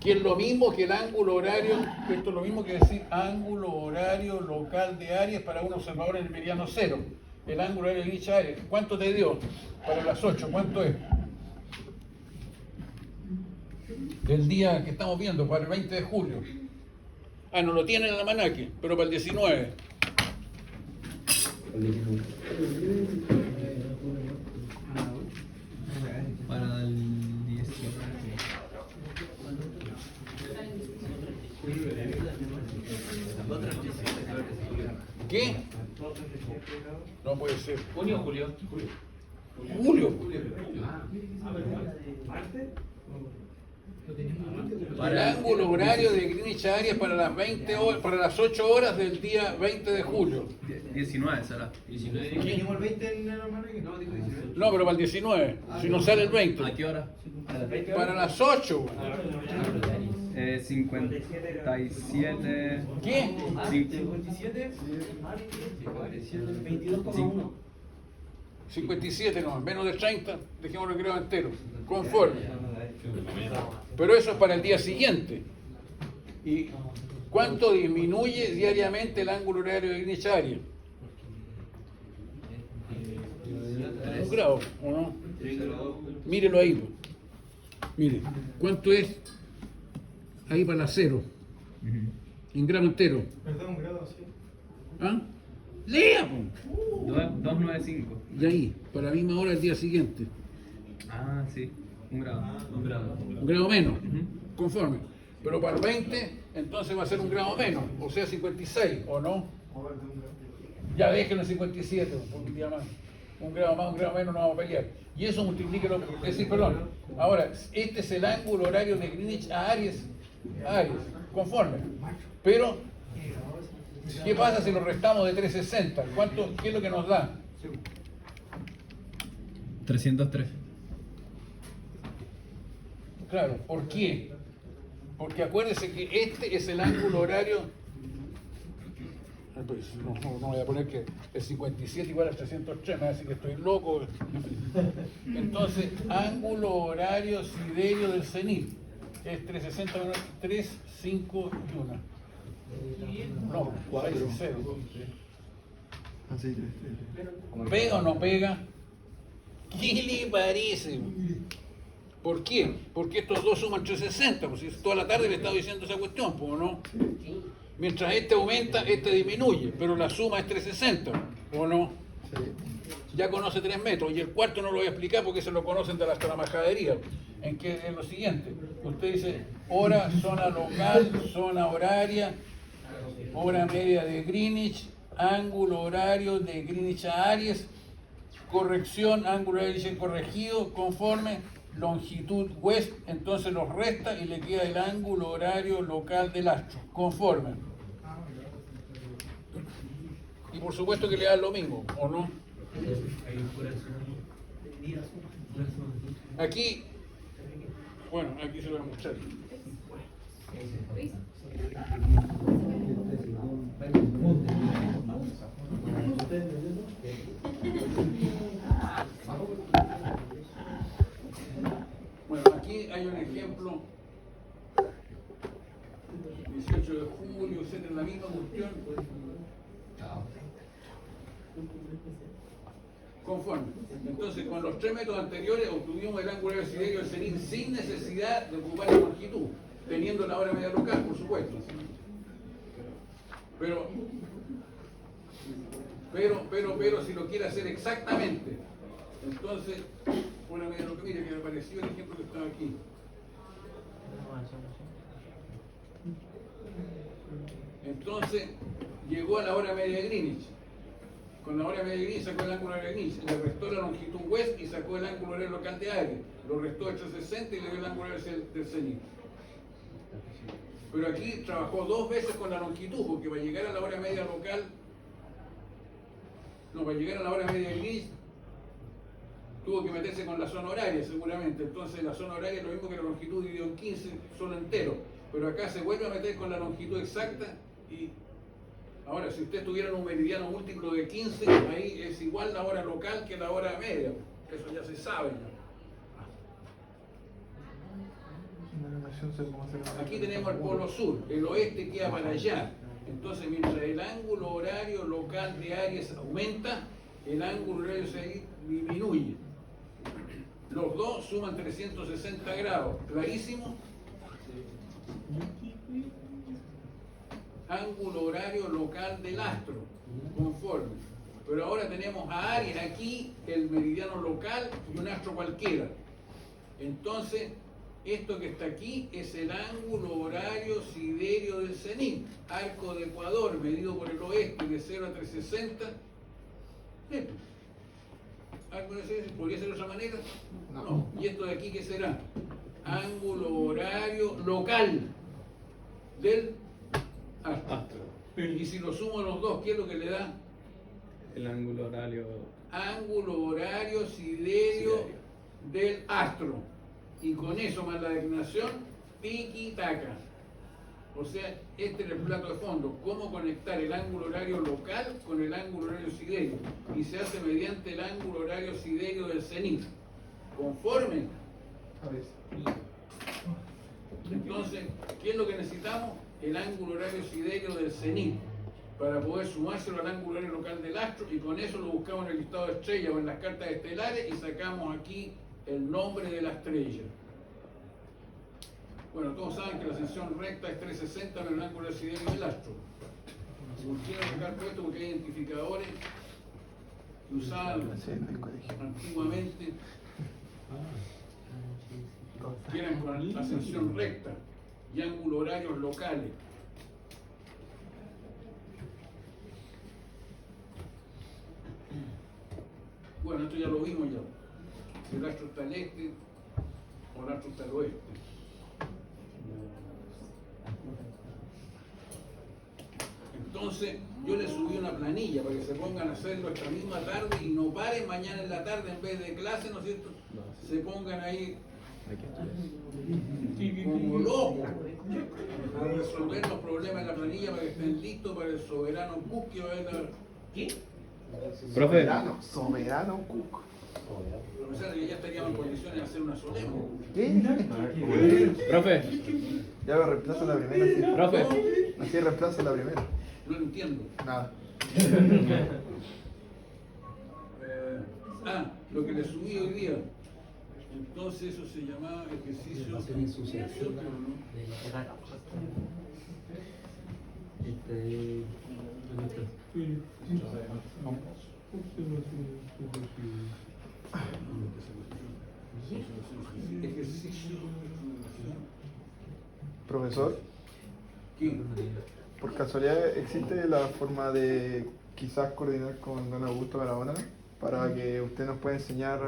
Que es lo mismo que el ángulo horario, esto es lo mismo que decir ángulo horario local de Aries para un observador en el meridiano 0. El ángulo horario de Greenwich a Aries. ¿Cuánto te dio? Para las 8, ¿cuánto es? Del día que estamos viendo, para el 20 de julio. Ah, no lo tienen en el almanaque, pero para el 19. Para el 19. ¿Qué? No puede ser. ¿Junio o julio? Julio. El ángulo horario de Greenwich Áreas para las 20 horas, para las 8 horas del día 20 de julio. 19 será. Teníamos el 20 en la hermana que no, digo 19. No, pero para el 19, si no sale el 20. ¿A qué hora? Para las 8. 57. ¿Qué? 57, 22,1. 57 no, menos de 30, dejémoslo creo entero, conforme. Pero eso es para el día siguiente. ¿Y cuánto disminuye diariamente el ángulo horario de Greenwich Áreas? 1 grado, ¿o no? Mírelo ahí. Po. Mire, ¿cuánto es ahí para la 0? En grado entero. Perdón, un grado, sí. ¿Ah? ¡Lea! Po. 295. Y ahí, para la misma hora el día siguiente. Ah, sí. Un grado. Un grado. 1 grado menos, conforme. Pero para el 20, entonces va a ser 1 grado menos, o sea 56, ¿o no? Ya déjenlo en 57, porque un día más. 1 grado más, 1 grado menos, no vamos a pelear. Y eso multiplíquelo, es decir, perdón. Ahora, este es el ángulo horario de Greenwich a Aries, conforme. Pero, ¿qué pasa si lo restamos de 360? ¿Qué es lo que nos da? 303. Claro, ¿por qué? Porque acuérdese que este es el ángulo horario. Pues, no voy a poner que el 57 igual a 303, me va a decir que estoy loco. Entonces, ángulo horario siderio del cenit es 360 menos 3, 5 y 1. No, 6 y 0. Así que. ¿Pega o no pega? ¿Qué le parece? ¿Por qué? Porque estos dos suman 360, pues si toda la tarde le he estado diciendo esa cuestión, pues, ¿no? Mientras este aumenta, este disminuye, pero la suma es 360, ¿o no? Ya conoce 3 metros, y el cuarto no lo voy a explicar porque se lo conocen de hasta la majadería, en que es lo siguiente, usted dice hora, zona local, zona horaria, hora media de Greenwich, ángulo horario de Greenwich a Aries, corrección, ángulo horario corregido, conforme, longitud west, entonces los resta y le queda el ángulo horario local del astro, conforme. Y por supuesto que le da lo mismo, ¿o no? Aquí, bueno, aquí se lo voy a mostrar. Bueno, aquí hay un ejemplo, 18 de julio, etcétera, la misma cuestión. Conforme. Entonces, con los 3 métodos anteriores obtuvimos el ángulo horario siderio del cenit sin necesidad de ocupar la longitud, teniendo la hora media local, por supuesto. Pero si lo quiere hacer exactamente, entonces, hora media local, mire que me pareció el ejemplo que estaba aquí. Entonces, llegó a la hora media de Greenwich. Con la hora media de Greenwich sacó el ángulo horario de Greenwich, le restó la longitud west y sacó el ángulo horario local de Aries. Lo restó de 360 y le dio el ángulo horario del cenit. Pero aquí trabajó 2 veces con la longitud, porque para llegar a la hora media local, no, para llegar a la hora media de Greenwich, tuvo que meterse con la zona horaria seguramente. Entonces la zona horaria es lo mismo que la longitud dividido en 15, solo entero. Pero acá se vuelve a meter con la longitud exacta y ahora si usted tuviera un meridiano múltiplo de 15, ahí es igual la hora local que la hora media. Eso ya se sabe. Aquí tenemos el polo sur, el oeste queda para allá. Entonces mientras el ángulo horario local de Aries aumenta, el ángulo horario se disminuye. Los dos suman 360 grados. ¿Clarísimo? Ángulo horario local del astro, conforme. Pero ahora tenemos a Aries aquí, el meridiano local y un astro cualquiera. Entonces, esto que está aquí es el ángulo horario siderio del cenit, arco de Ecuador, medido por el oeste de 0 a 360. ¿Algo de eso? ¿Podría ser de otra manera? No. ¿Y esto de aquí qué será? Ángulo horario local del astro. Y si lo sumo a los dos, ¿qué es lo que le da? El ángulo horario. Ángulo horario siderio del astro. Y con eso más la declinación, tiki-taka. O sea, este es el plato de fondo. ¿Cómo conectar el ángulo horario local con el ángulo horario siderio? Y se hace mediante el ángulo horario siderio del cenit. ¿Conforme? A ver. Entonces, ¿qué es lo que necesitamos? El ángulo horario siderio del cenit, para poder sumárselo al ángulo horario local del astro, y con eso lo buscamos en el listado de estrellas o en las cartas estelares y sacamos aquí el nombre de la estrella. Bueno, todos saben que la sección recta es 360 en el ángulo horario siderio del astro. Quiero sacar puesto porque hay identificadores que usaban antiguamente, que eran con la sección recta y ángulo horarios locales. Bueno, esto ya lo vimos ya. Si el astro está al este o el astro está al oeste. Entonces, yo les subí una planilla para que se pongan a hacerlo esta misma tarde y no paren mañana en la tarde en vez de clase, ¿no es cierto? Se pongan ahí como locos a resolver los problemas de la planilla para que estén listos para el soberano Cook que va a ver. ¿Qué? Profe. Soberano Cook. O sea, que ya estaríamos en condiciones de hacer una solemne. ¿Qué? Profe. Ya lo reemplazo la primera, sí. Profe. Así reemplazo la primera. No lo entiendo. Nada. Lo que le subí hoy día. Entonces eso se llamaba ejercicio. Profesor, ¿Qué? por casualidad existe la forma de quizás coordinar con don Augusto Barahona para que usted nos pueda enseñar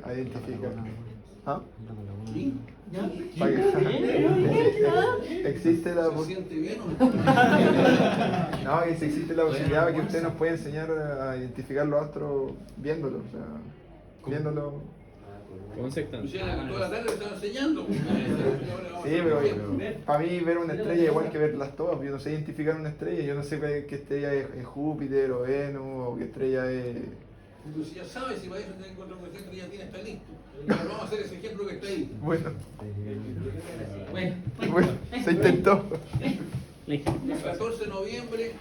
a identificar. ¿Ah? ¿Sí? Para que- existe la ¿Se siente bien o no? no, que si existe la posibilidad de que usted nos pueda enseñar a identificar los astros viéndolo, o sea, viéndolo. ¿Cómo se O sea, que toda la tarde le estaba enseñando. Sí, pero para mí ver una estrella es igual que verlas todas. Yo no sé identificar una estrella, yo no sé qué estrella es Júpiter o Venus o qué estrella es. Pero si ya sabes, si para eso tenés encuentro con ejemplo, ya tiene, está listo. Pero vamos a hacer ese ejemplo que está ahí. Bueno, Bueno, se intentó. El 14 de noviembre,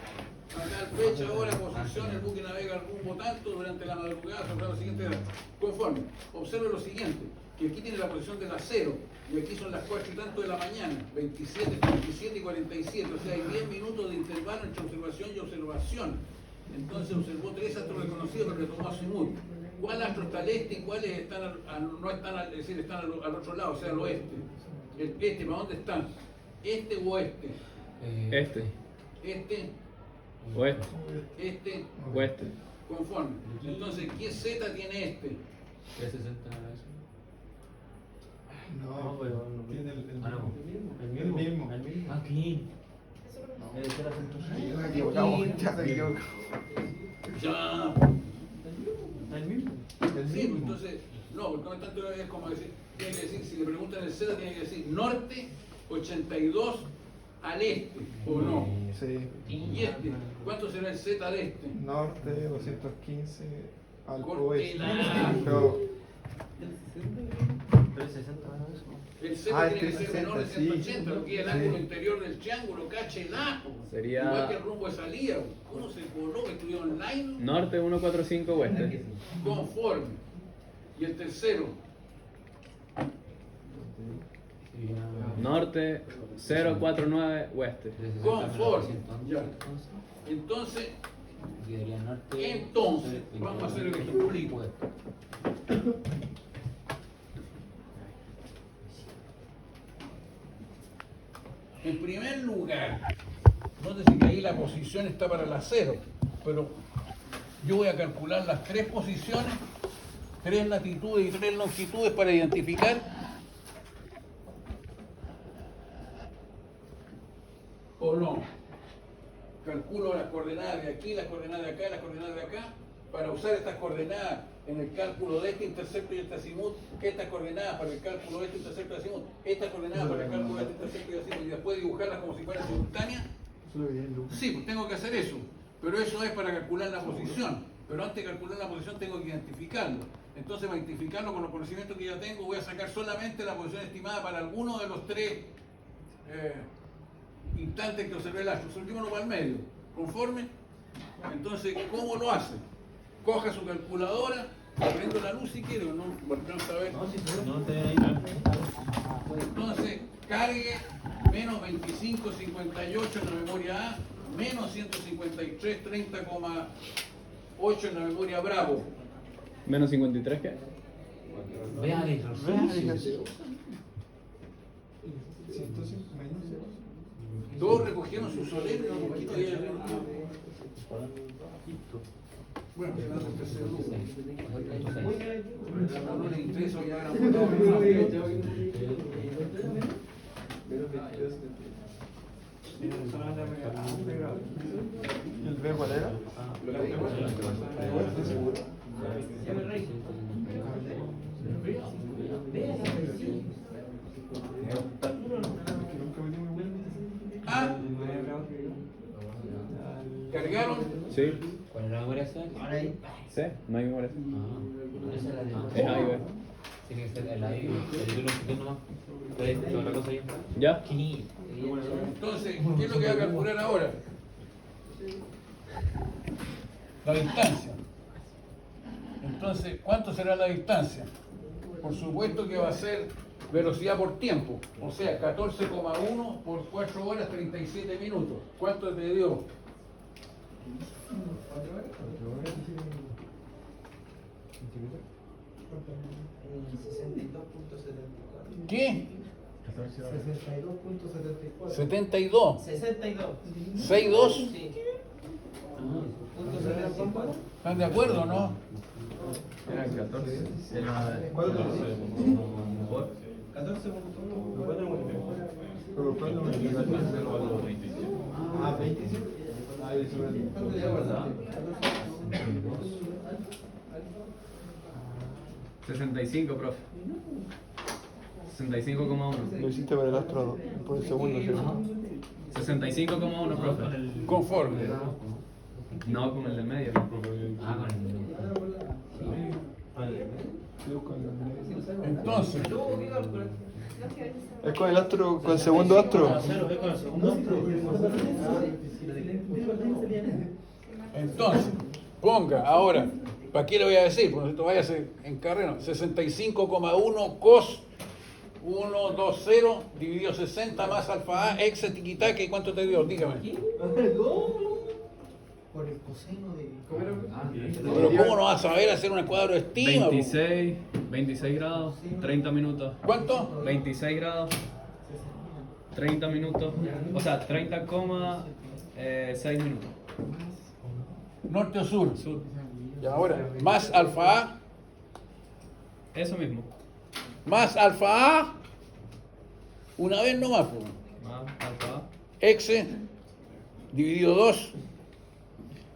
a tal fecha, hora, posición, el buque navega al rumbo tanto durante la madrugada sobre los siguientes datos. Conforme, observe lo siguiente, que aquí tiene la posición de las 0, y aquí son las 4 y tanto de la mañana, 27, 47 y 47, o sea, hay 10 minutos de intervalo entre observación y observación. Entonces observó 3 astros reconocidos, pero le tomó azimut. ¿Cuál astro está al este y cuáles están no están es decir, están al otro lado, o sea, al oeste? El este, ¿para dónde están? ¿Este o oeste? Este. Este, Oeste. este, Oeste. conforme. Entonces, ¿qué Z tiene este? 360 eso. No, pero no. Tiene el Ah, no. el mismo. El mismo. Aquí. Eso no. El 0.6. Nos equivocamos, ya nos equivocamos. Ya. El mismo. El Sí, mismo. entonces, no, porque no es tanto, es como decir, tiene que decir, si le preguntan el Z, tiene que decir norte 82 al este, ¿o no? Sí. Y este, ¿cuánto será el Z de este? Norte 215 al Corte oeste. la- Pero 360 eso. El Z Ah, tiene que este ser menor de 60, sí. 180, lo que es el Sí. ángulo interior del triángulo, cáchela. Sería- Igual que el rumbo de salida. ¿Cómo se coló que estudió online? Norte 145 oeste. Conforme. Y el tercero, Norte 049 oeste. conforme. Ya. Entonces, vamos a hacer el ejemplito. En primer lugar, nótese que ahí la posición está para la 0, pero yo voy a calcular las 3 posiciones, 3 latitudes y 3 longitudes para identificar o no. Calculo las coordenadas de aquí, las coordenadas de acá, las coordenadas de acá, para usar estas coordenadas en el cálculo de este intercepto y este azimut, estas coordenadas para el cálculo de este intercepto y azimut, estas coordenadas para el cálculo de este intercepto y azimut, y después dibujarlas como si fueran simultáneas. Sí, pues tengo que hacer eso, pero eso es para calcular la posición. Pero antes de calcular la posición tengo que identificarlo. Entonces, para identificarlo con los conocimientos que ya tengo, voy a sacar solamente la posición estimada para alguno de los 3 instantes que observé el astro. Soltémoslo para el medio. ¿Conforme? Entonces, ¿cómo lo hace? Coja su calculadora, prendo la luz si quiere o no, alcanza a ver. Entonces, cargue menos 25,58 en la memoria A, menos 153, 30,8 en la memoria Bravo. ¿Menos 53 qué? Vean el ejercicio. Todos recogieron su solero y un poquito de bueno, no le interesa ya era ¿El B cuál era? ¿Seguro? Ah, ¿cargaron? Sí. ¿Cuál es la memoria C? Sí, no hay memoria. Esa es la de... Es ahí, ve. Tiene que ser el ahí, el título nomás. Pero otra cosa ahí. ¿Ya? Entonces, ¿qué es lo que va a calcular ahora? La distancia. Entonces, ¿cuánto será la distancia? Por supuesto que va a ser velocidad por tiempo, o sea, 14,1 por 4 horas 37 minutos. ¿Cuánto te dio? ¿Qué? 62.74. 72. 62. 62. Sí. ¿Están de acuerdo o no? Eran 14. ¿Cuál 14. Ah, 25. Ah, eso es. 65, profe. 65,1. Lo hiciste para el astro por el segundo, ¿cierto? 65,1, profe. Conforme. No, con el del medio. Ah, con el... Entonces, ¿Es con el astro, con el segundo astro? entonces, ponga ahora, ¿para qué le voy a decir? Porque esto vaya a ser en carrera. 65,1 cos 120 dividido 60 más alfa A, ex tiquitaca, ¿y cuánto te dio? Dígame. Por el coseno de. Pero ¿cómo no vas a saber hacer un cuadro de estima? 26 grados, 30 minutos. ¿Cuánto? 26 grados, 30 minutos. O sea, 30,6 minutos. ¿Norte o sur? Sur. Y ahora, más alfa A, Eso mismo. más alfa A, una vez nomás, pues. Más alfa. X dividido 2,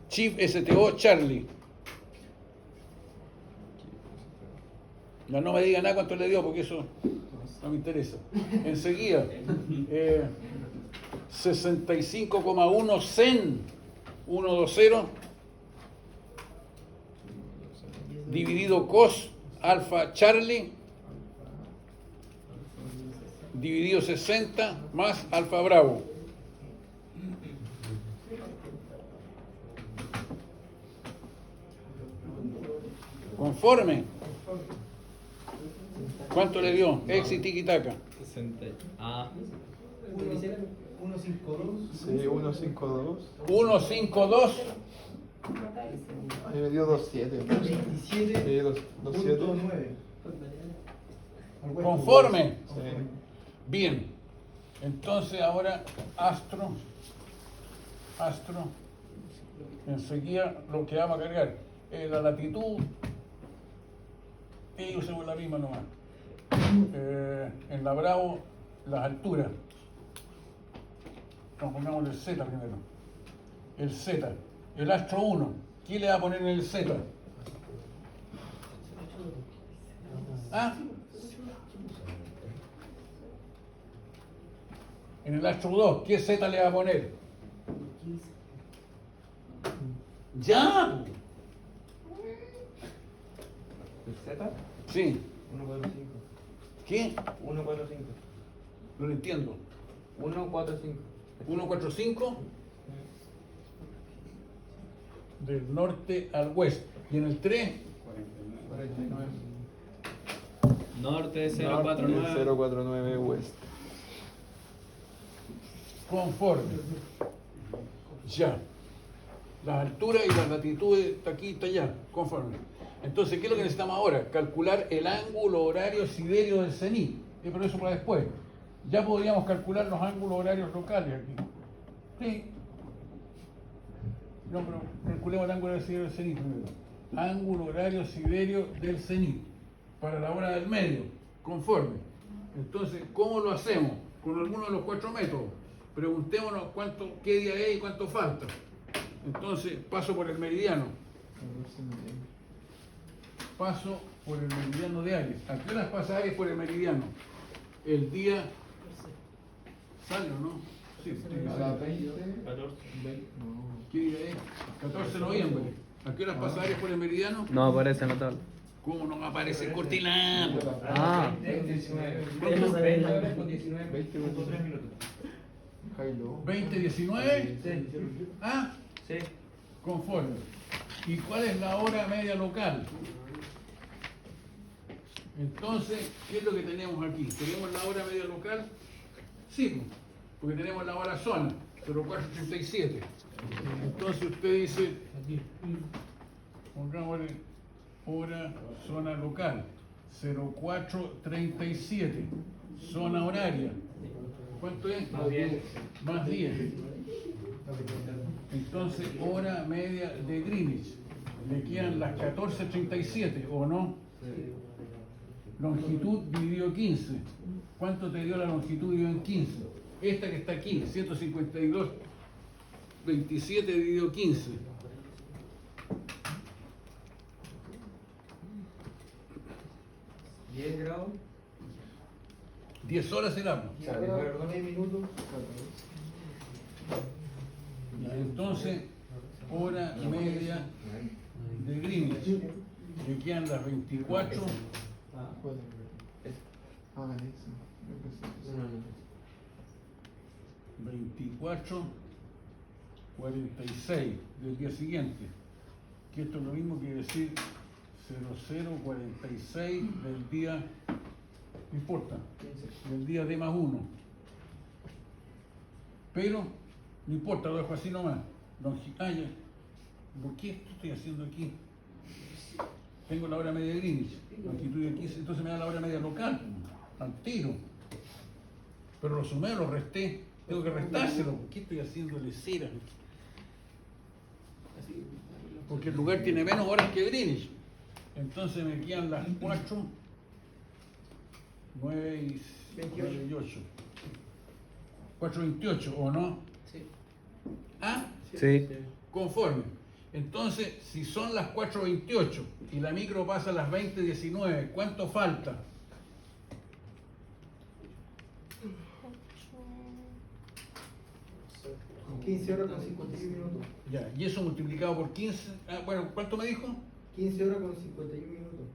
Chief STO Charlie. No me diga nada cuánto le dio porque eso no me interesa. Enseguida, 65,1 Zen 120 dividido cos alfa Charlie dividido 60 más alfa Bravo. Conforme. ¿Cuánto le dio? Ex y tiquitaca. 60. Ah. 152. Sí, 152. 152. Ahí me dio 27. 27. Sí, 27. 9. Conforme. Sí. Bien. Entonces ahora astro, enseguida lo que vamos a cargar es la latitud, y usemos la misma nomás. En la Bravo, las alturas. Nos pongamos el Z primero. El Z, el astro 1. ¿Quién le va a poner en el Z? ¿Ah? En el astro 2, ¿qué Z le va a poner? ¡Ya! ¿El Z? Sí. 145. ¿Qué? 145. No lo entiendo. 145. 145 del norte al oeste. Y en el 3, 49. Norte Norte 049. 049 West. conforme. Ya. Las alturas y las latitudes está aquí, está allá, conforme. Entonces, ¿qué es lo que necesitamos ahora? Calcular el ángulo horario siderio del cenit. Pero eso para después. Ya podríamos calcular los ángulos horarios locales aquí. Sí. No, pero calculemos el ángulo horario siderio del cenit primero. Ángulo horario siderio del cenit. Para la hora del medio. Conforme. Entonces, ¿cómo lo hacemos? Con alguno de los 4 métodos. Preguntémonos qué día es y cuánto falta. Entonces, paso por el meridiano. Paso por el meridiano de Aries. ¿A qué horas pasa Aries por el meridiano? El día... ¿Sale o no? Sí. A las 20. 14. ¿Qué día es? 14 de noviembre. ¿A qué horas pasa Aries por el meridiano? No aparece en la tabla. ¿Cómo no aparece cortina? Ah. 20-19. Ah, Sí. conforme. ¿Y cuál es la hora media local? Entonces, ¿qué es lo que tenemos aquí? ¿Tenemos la hora media local? Sí, porque tenemos la hora zona, 0437. Entonces usted dice, pongámosle hora zona local, 0437, zona horaria. ¿Cuánto es? Más 10. Más 10. Entonces, hora media de Greenwich. Le quedan las 14:37, ¿o no? Longitud dividido 15. ¿Cuánto te dio la longitud dividido en 15? Esta que está aquí, 152,27 dividido 15. ¿10 grados? 10 horas será. 10 minutos. Entonces, hora media de Greenwich. Le quedan las 24. Ah, eso. 24:46 del día siguiente. Que esto es lo mismo que decir 00:46 del día, no importa, del día D más 1. Pero, no importa, lo dejo así nomás. Ya. ¿Por qué esto estoy haciendo aquí? Tengo la hora media de Greenwich, longitud de 15, entonces me da la hora media local, al tiro. Pero lo sumé, lo resté, tengo que restárselo. ¿Por qué estoy haciéndole cera? Porque el lugar tiene menos horas que Greenwich. Entonces me quedan las 4, 9 y 8. 4:28, ¿o no? Sí. ¿Ah? Sí. Conforme. Entonces, si son las 4:28 y la micro pasa a las 20:19, ¿cuánto falta? Con 15 horas con 51 minutos. Ya, y eso multiplicado por 15, bueno, ¿cuánto me dijo? 15 horas con 51 minutos.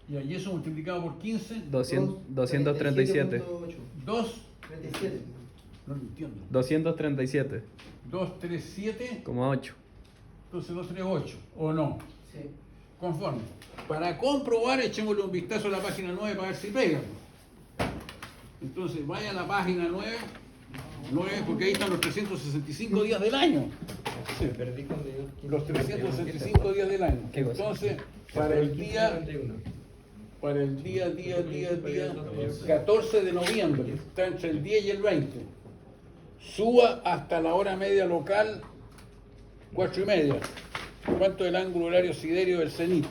Ya, y eso multiplicado por 15, 237. 2, 37. no lo entiendo, 237. 237, Como 8. entonces 238, ¿o no? Sí. Conforme. Para comprobar, echémosle un vistazo a la página 9 para ver si pega. Entonces, vaya a la página 9, porque ahí están los 365 días del año. Me perdí cuando yo... Los 365 días del año. ¿Qué cosa? Entonces, para el día para el día 14 de noviembre, está entre el 10 y el 20. Suba hasta la hora media local, 4:30. ¿Cuánto es el ángulo horario siderio del cenit?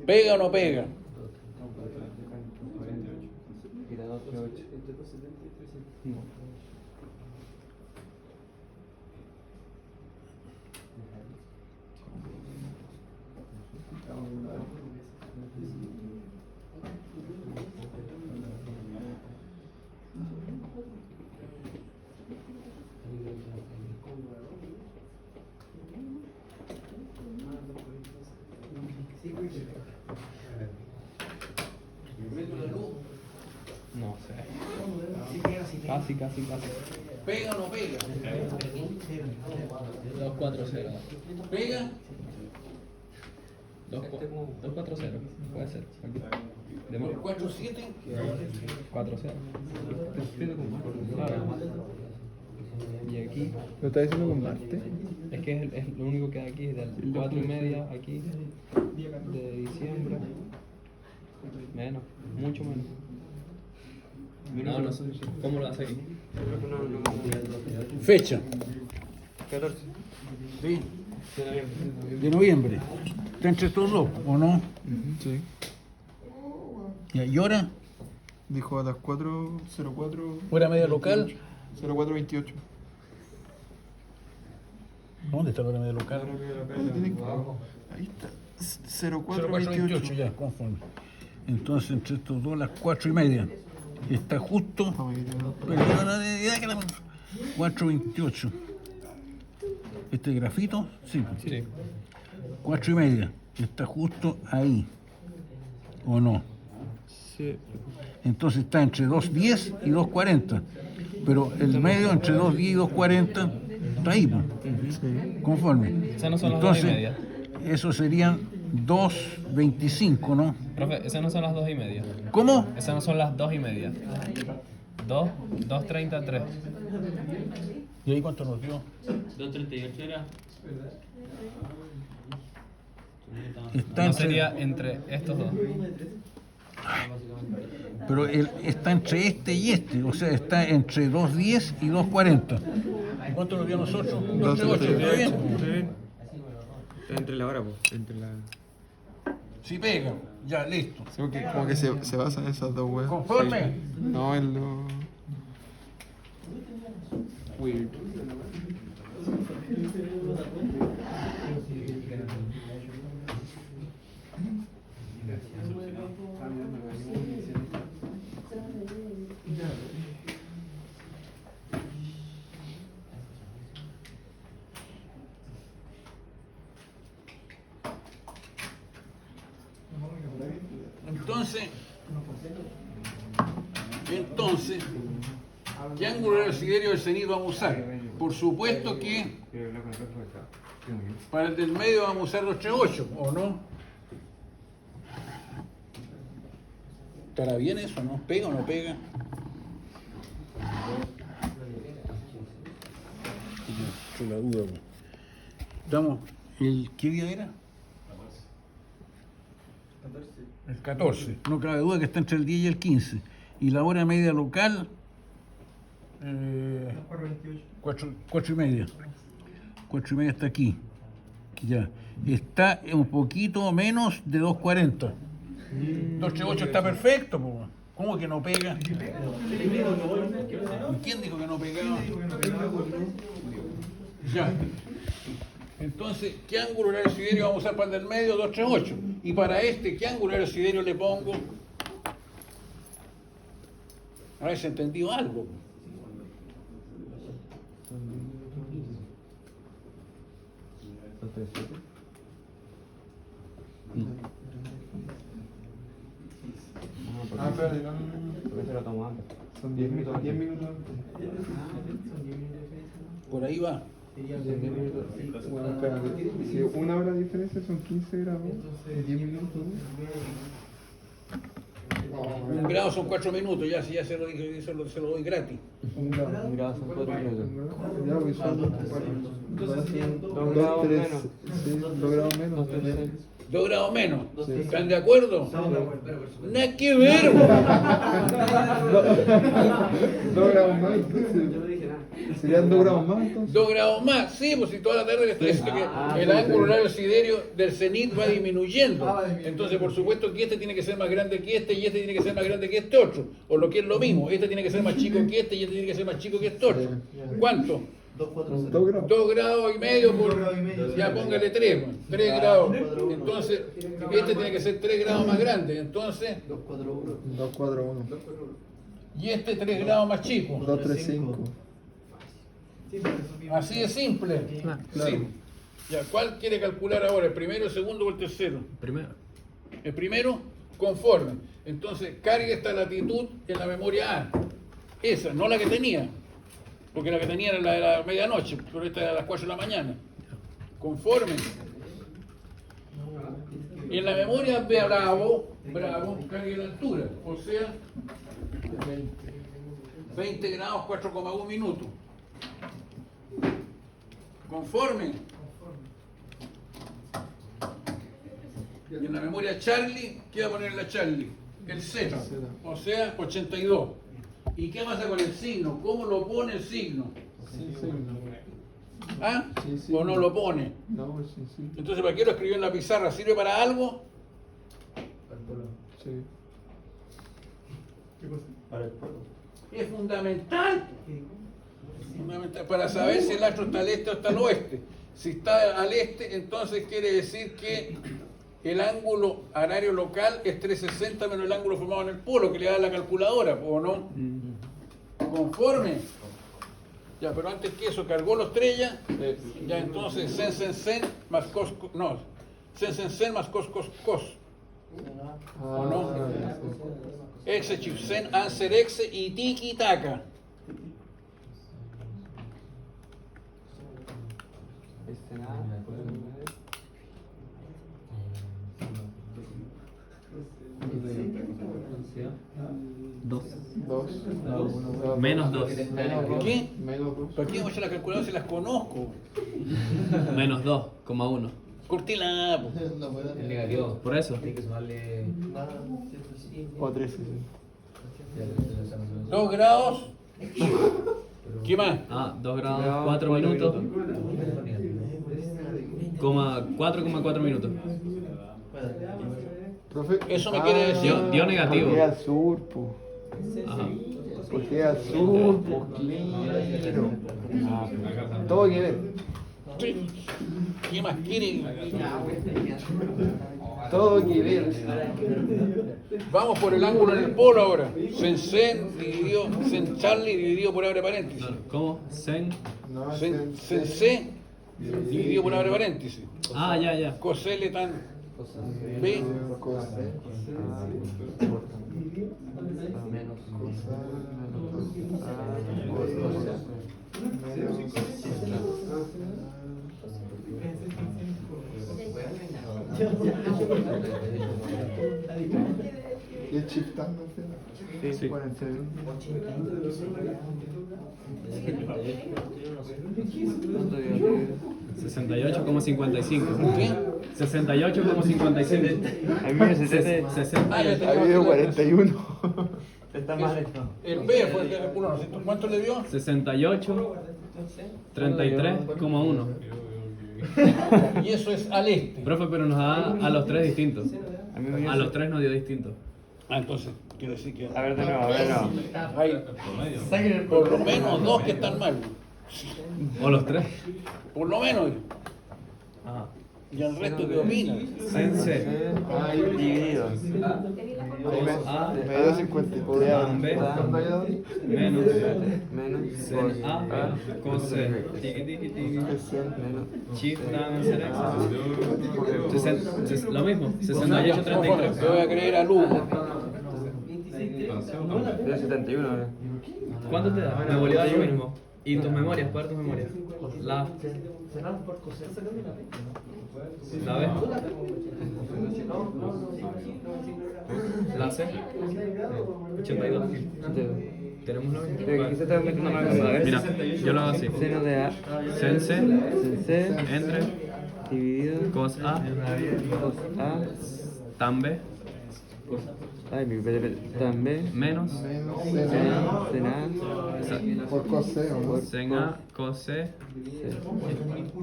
¿Pega o no pega? No sé. Casi. ¿Pega o no pega? 240. ¿Pega? 240. Puede ser. ¿Por 4-7? 40. Y aquí, ¿Lo estás diciendo con Marte? es que es lo único que hay aquí, es del 4:30 aquí, de diciembre. Menos, mucho menos. No sé. ¿Cómo lo hace aquí? Fecha. 14. ¿Sí? De noviembre. ¿Está entre estos dos o no? Sí. ¿Y hora? Dijo a las 4:04. ¿Hora media local? 04:28. ¿Dónde está la hora media local? Ahí está. 04:28 ya, conforme. Entonces entre estos dos las 4:30. Está justo. Perdona, 4:28. ¿Este grafito? Sí. Sí. 4:30. Está justo ahí. ¿O no? Sí. Entonces está entre 2:10 y 2:40. Pero el medio entre 2:10 y 2:40 está ahí, pues. Conforme. Esas no son las Entonces, 2:30. eso serían 2:25, ¿no? Profe, esas no son las 2:30. ¿Cómo? Esas no son las 2:30. 2:33. ¿Y ahí cuánto nos dio? 238 era. Está No entre, sería entre estos dos. pero está entre este y este, o sea, está entre 2:10 y 2:40. ¿Y cuánto nos dio a nosotros? 2:38, ¿está bien? Está entre la hora, pues. Entre la. Sí pega, ya, listo. Sí, porque como que se basan en esas dos weas. ¿Conforme? No, en lo. Weird. Entonces, ¿qué ángulo horario siderio del cenit vamos a usar? Por supuesto que para el del medio vamos a usar 238, ¿o no? ¿Estará bien eso, no? ¿Pega o no pega? La duda. Damos, ¿qué día era? El 14. No cabe duda que está entre el 10 y el 15. Y la hora media local, 4:30. 4:30 está aquí. Ya. Está un poquito menos de 2:40. 2:38 está perfecto, po. ¿Cómo que no pega? ¿Y quién dijo que no pegaba? Ya. Entonces, ¿qué ángulo horario siderio vamos a usar para el del medio? 238. Y para este, ¿qué ángulo horario siderio le pongo? A ver si entendió algo. Ah, espérate, no. Porque se lo tomó antes. Son 10 minutos. 10 minutos. Por ahí va. Bueno, espérate. Si una hora de diferencia son 15 grados. 10 minutos. Un grado son 4 minutos, ya, si ya se lo doy gratis. Un grado. Un grado son 4 minutos. Ya, porque son 2 grados 3, menos. sí, 2 grados menos. 2 grados menos. Sí. ¿Están de acuerdo? Nada que ver. 2 grados más, entonces. Serían 2 grados más, entonces. 2 grados más, sí, pues si toda la tarde le estoy diciendo que el ángulo horario siderio del cenit va disminuyendo. Entonces, por supuesto que este tiene que ser más grande que este y este tiene que ser más grande que este otro. O lo que es lo mismo, este tiene que ser más chico que este y este tiene que ser más chico que este otro. ¿Cuánto? 2 grados. 2 grados y medio por... Ya póngale 3, 3 grados. Entonces, este tiene que ser 3 grados más grande. Entonces, 2, 4, 1. y este 3 grados más chico. 2, 3, 5. Así de simple. Claro. Sí. Ya, ¿cuál quiere calcular ahora? ¿El primero, el segundo o el tercero? Primero. El primero, conforme. Entonces, cargue esta latitud en la memoria A. Esa, no la que tenía. Porque la que tenía era la de la medianoche, pero esta era a las 4 de la mañana. Conforme. Y en la memoria bravo, cargue la altura. O sea, 20 grados, 4,1 minutos. Conforme. Y en la memoria Charlie, ¿qué va a poner la Charlie? El Z, o sea, 82. ¿Y qué pasa con el signo? ¿Cómo lo pone el signo? Sí, sí. ¿Ah? Sí, sí. ¿O no lo pone? No, sí, sí. Entonces, ¿para qué lo escribió en la pizarra? ¿Sirve para algo? Sí. Para el pueblo. Es fundamental. Fundamental para saber si el astro está al este o está al oeste. Si está al este, entonces quiere decir que el ángulo horario local es 360 menos el ángulo formado en el polo, que le da la calculadora, ¿o no? Conforme. Ya, pero antes que eso, cargó la estrella. Ya, entonces, sen más cos, no. Sen más cos. ¿O no? Exe, chipsen, answer, exe y tiki taka. Dos. 2. Menos 2. ¿Qué? Menos 2. ¿Para qué vamos a hacer la calculadora si las conozco? Menos 2,1. Cortila. El negativo. Por eso. Hay que sumarle. O 13, sí. 2 grados. ¿Qué más? Ah, 2 grados, 4 minutos. 4,4 minutos. Profe. Eso me quiere decir- Dio negativo. Porque es al sur, po. Ajá. Porque es al sur, po, claro. Todo que ver. ¿Qué más quieren? Todo que ver. Vamos por el ángulo en el polo ahora. Sen dividido, sen Charlie dividido por abre paréntesis. ¿Cómo? Sen. No, Sen C dividido por abre paréntesis. Ah, ya. Cosele tan B. ¿Y el chiftando? Sí. 41. ¿Cuánto dio? 68,55. ¿Qué? 68,55. A mí me 70. 60. Ah, ya Ha habido tenemos. 41. Está mal esto. El B fue el que calculó, ¿no es cierto? ¿Cuánto le dio? 68, 33,1. Y eso es al este. Profe, pero nos da a los tres distintos. A mí me dio A los tres nos dio distinto. Ah, entonces, quiere decir que A ver de nuevo, a ver de nuevo. hay por lo menos 2 que están mal. O los tres. Por lo menos. Ajá. ¿Y el resto qué opina? Sense. Dividido. A, Me dio 53. B, ¿Cuánto hay dado? menos Menos. sen A, cose. Tiki tiki tiki. Shift dan ser X. Lo mismo, 68, Yo voy 33. a creer a Lugo. Dio 71. ¿Cuánto te da? Me volvió a yo mismo. Y tus memorias, para tus memorias. La B. La C. 82. Tenemos una. Mira, yo lo hago así. Seno de A. Sense, Sense. entre, Dividido. cos A, Cos A. tan B, Ay, mi espérate. También. menos, Sena por cos C, ¿o no? sen A, cos C,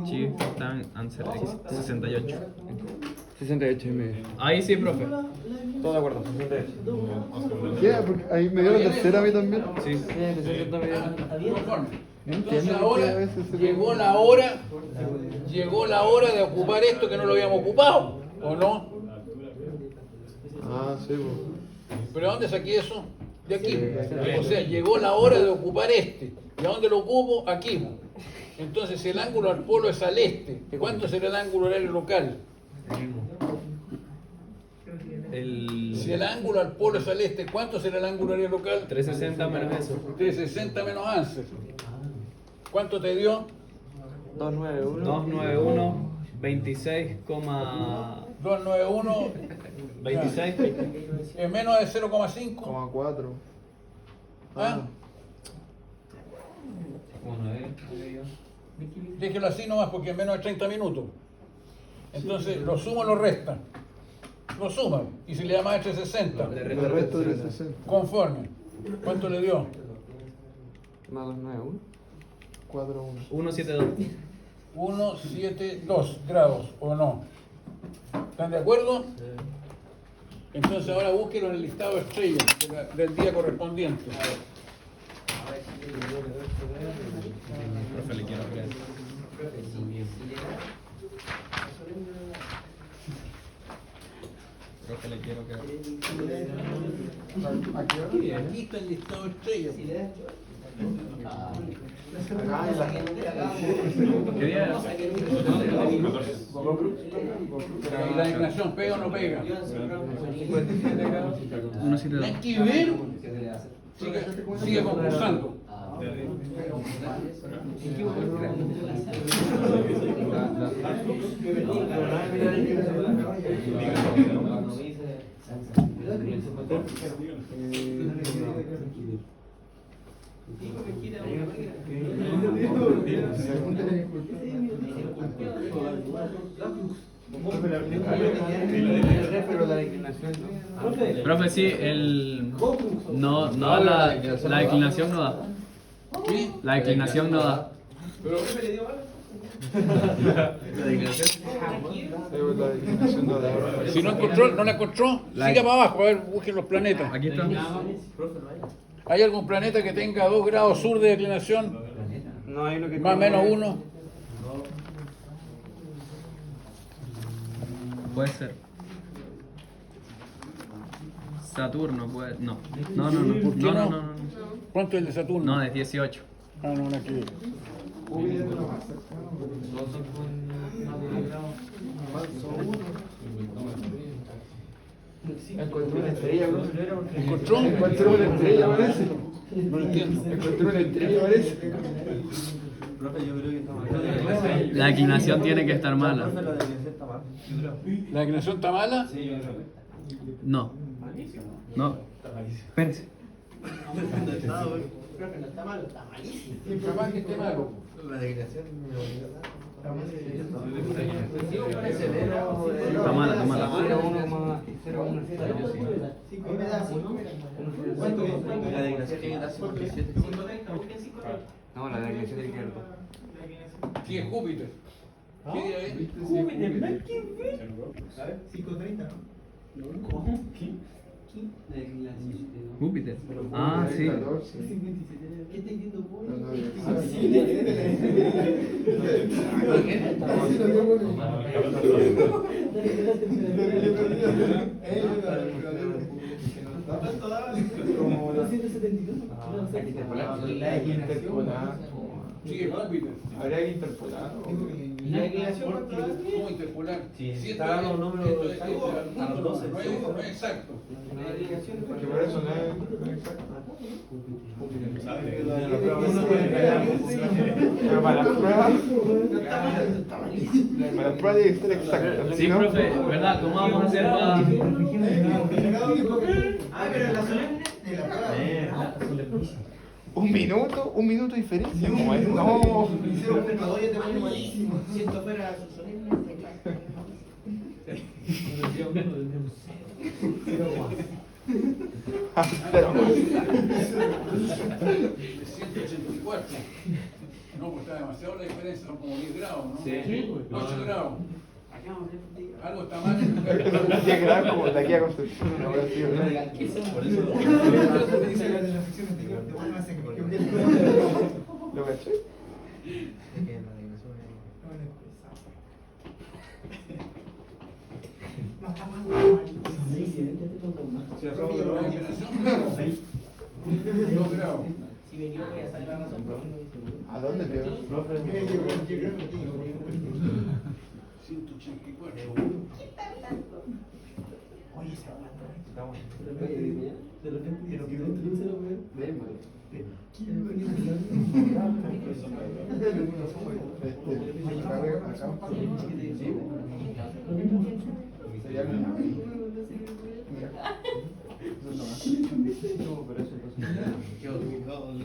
chi, tan, answer X, 68. 68 y medio. Ahí sí, profe. Todo de acuerdo, 68. ¿Qué? Porque ahí me dio la tercera a mí también. Sí. Conforme. No Entonces entiendo por qué a ahora veces se llegó la hora de ocupar esto que no lo habíamos ocupado, ¿o no? Ah, sí, pues. ¿Pero a dónde saqué eso? De aquí. O sea, llegó la hora de ocupar este. ¿Y a dónde lo ocupo? Aquí. Entonces, si el ángulo al polo es al este, ¿cuánto será el ángulo horario local? Si el ángulo al polo es al este, ¿cuánto será el ángulo horario local? 360 menos eso. 360 menos ANSER. ¿Cuánto te dio? 291. 291, 26, 291 26. es menos de 0,5. Como 4. ¿Ah? Déjelo así nomás porque es menos de 30 minutos. Entonces, lo sumo o lo restan. Lo suman. Y si le da más de 360, El resto de 360. conforme. ¿Cuánto le dio? Más 291. 4, 1. 172. 172 grados, ¿o no? ¿Están de acuerdo? Entonces ahora búsquelo en el listado de estrellas del día correspondiente. Profe, le quiero creer. Profe, le quiero creer. Aquí está el listado de estrellas. ¿Qué día era? ¿Y la declinación pega o no pega? 172. Hay que ver. Sigue concursando. Profe, sí, no da la declinación no da. ¿Sí? La declinación no da. Si no encontró, no la encontró, siga para abajo, a ver, busquen los planetas. Aquí está. ¿Hay algún planeta que tenga 2 grados sur de declinación? No hay uno que. Más o menos 1. Puede ser. Saturno puede. No. No. ¿Por qué no? No. ¿Cuánto es el de Saturno? No, de 18. Ah, no, no, aquí. Encontré una estrella, bro. ¿Encontró? Encontré una estrella, parece. No lo entiendo. Encontré una estrella, parece. La declinación tiene que estar mala. ¿La declinación está mala? No. No. Espérese. Capaz que esté malo. Está mala. No, la declinación tiene que ver. Sí, es Júpiter. ¿Qué día es? Júpiter. Ah, sí. Sí, es Júpiter. Habría que interpolarlo. ¿Y la declinación cuánto da? ¿Cómo interpolar? Sí, Si está dando un número esto es exacto al a punto, las 12. no es exacto. La declinación Porque por eso no es exacto. Pero para las pruebas, para las pruebas tiene que ser exacto. Sí, ¿no? profe, ¿verdad? ¿Cómo vamos a hacer para...? Ah, pero en la solemne de la prueba. Un minuto de diferencia. ¿Cómo es? No. 0.2 ya te pone malísimo. Si esto fuera solemne. Pero, 184. No, pues está demasiado la diferencia, son como 10 grados, ¿no? Sí. 8 grados. Algo está mal en el cálculo. tendría que dar como de aquí a Concepción una hora así, ¿no? Por eso. ¿Lo caché? La generación, claro. 2 grados. Si me equivoco ya sale la razón. ¿A dónde pegó? 184. Oye, se va Está bueno. de repente se lo Sería como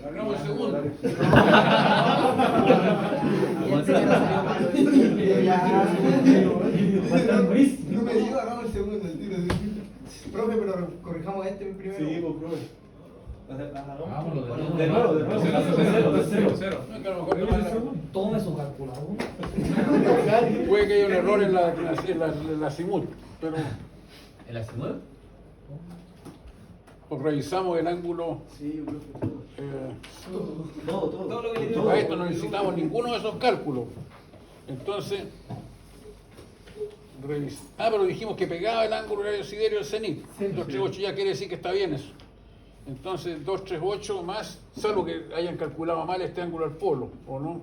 Hagamos el segundo. No me digo, hagamos el segundo el tiro. Profe, pero corrijamos este primero. Sí, pues, profe. De nuevo. Cero. No, que a lo mejor te manda- Tome su calculador. puede que haya un error en la simul, pero ¿El asimudo? pues revisamos el ángulo. Todo lo que le A esto no necesitamos ninguno de esos cálculos. Entonces, pero dijimos que pegaba el ángulo horario siderio del cenit. 238 ya quiere decir que está bien eso. Entonces, 238 más, salvo que hayan calculado mal este ángulo al polo, ¿o no?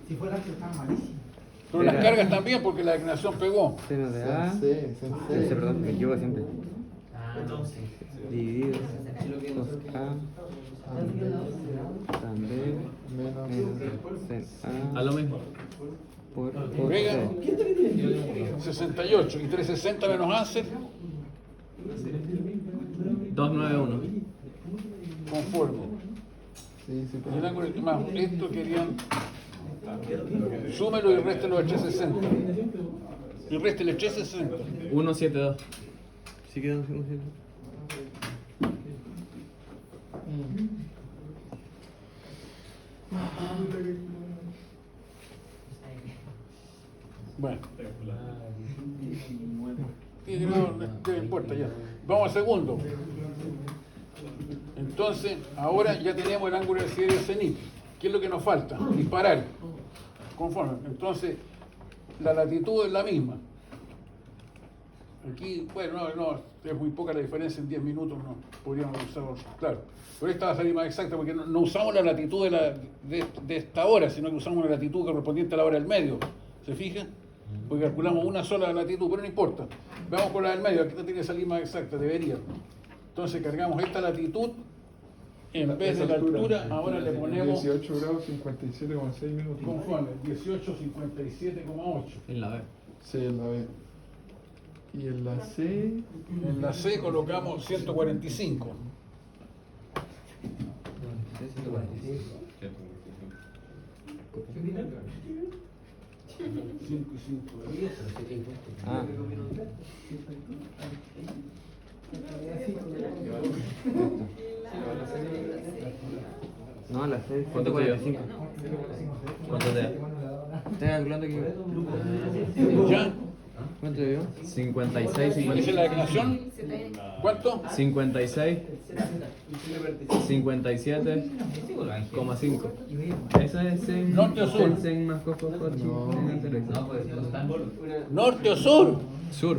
Si fuera que estaba malísimo. Pero las cargas también, porque la declinación pegó. Seno de A. Perdón, me equivoco siempre. Dividido 2A tan B menos sen A A lo mismo. por Pega C. 68 y 360 menos Ansel, 291. conforme. Sí, sí, El ángulo más esto querían. Súmelo y réstelo de 360. Y réstele 360. 172. Sí quedan 107. Bueno. Sí, no importa ya. Vamos al segundo. Entonces, ahora ya tenemos el ángulo del siderio del cenit. ¿Qué es lo que nos falta? Disparar. Conforme. Entonces, la latitud es la misma. Aquí, bueno, no, es muy poca la diferencia en 10 minutos, no podríamos usarlo, claro. Pero esta va a salir más exacta porque no usamos la latitud de esta hora, sino que usamos la latitud correspondiente a la hora del medio. ¿Se fijan? Porque calculamos una sola latitud, pero no importa. Vamos con la del medio, aquí tiene que salir más exacta, debería. Entonces cargamos esta latitud, en vez de la altura, ahora le ponemos 18 grados 57,6 minutos. conforme, 18,57,8. En la B. Sí, en la B. Y en la C. En la C colocamos 145. Cinco y 5 de 10. Ah. No, la C. ¿Cuánto te dio? 145. ¿Cuánto te da? Estoy calculando que. ¿Ya? ¿Cuánto te dio? 56 ¿Cuál es y... la declaración? ¿Cuánto? 56. 57,5. Ese es en Norte o sur. en más cosas. No, pues no están. ¿Norte o sur? Sur.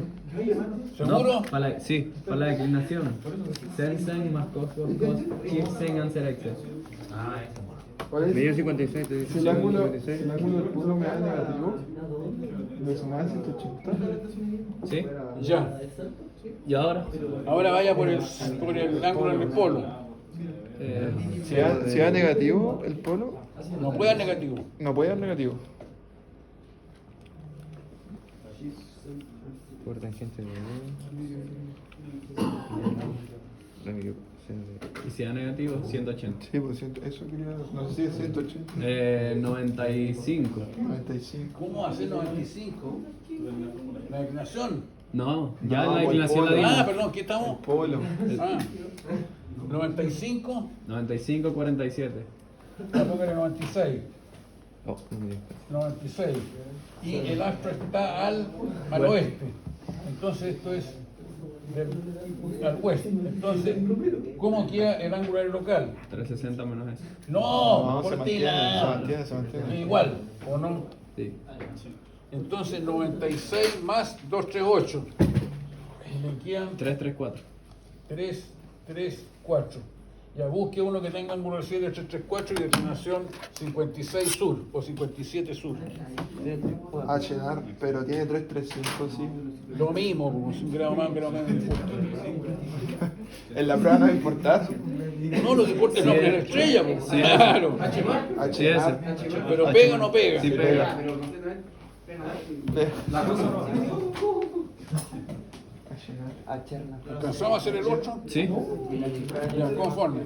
¿Seguro? No, sí, para la declinación. Sen más cosas, Sen Anserexe. Ah, eso. ¿Cuál es? Medio 56, te Si dice el ángulo 56. del polo me da negativo, me sumaba 180. ¿Sí? Ya. ¿Y ahora? Ahora vaya por el ángulo del polo. Si da negativo el polo, No puede dar negativo. no puede dar negativo. Por tangente de Y si da negativo, 180. Sí, por ciento, eso quería. No sé si es 180. 95. 95. ¿Cómo hacer 95? La declinación. No, ya No, la por declinación la polo. dimos. Ah, perdón, ¿qué estamos? Polo. Ah, 95, 95, 47. tampoco era 96. Oh, no me 96. Y el astro está al oeste. Entonces esto es al oeste. Entonces, ¿cómo queda el ángulo local? 360 menos eso. No, se por mantiene, ti se mantiene. igual, ¿o no? Sí. Entonces 96 más 238. Y le quedan 334. 3, 3, 4. Ya busque uno que tenga ángulo de 7, 3, 3, 4 y declinación 56 sur o 57 sur. A llenar, pero tiene 335, sí. Lo mismo, pues, un grado más, un grado menos. no importa. En la prueba no va a importar. No, lo que importa es el nombre de la estrella, pues. Sí, Claro. A Sí, llenar. Pero pega o no pega. Sí, pega. A llenar. ¿Alcanzamos a hacer el otro? Sí. Ya, conforme.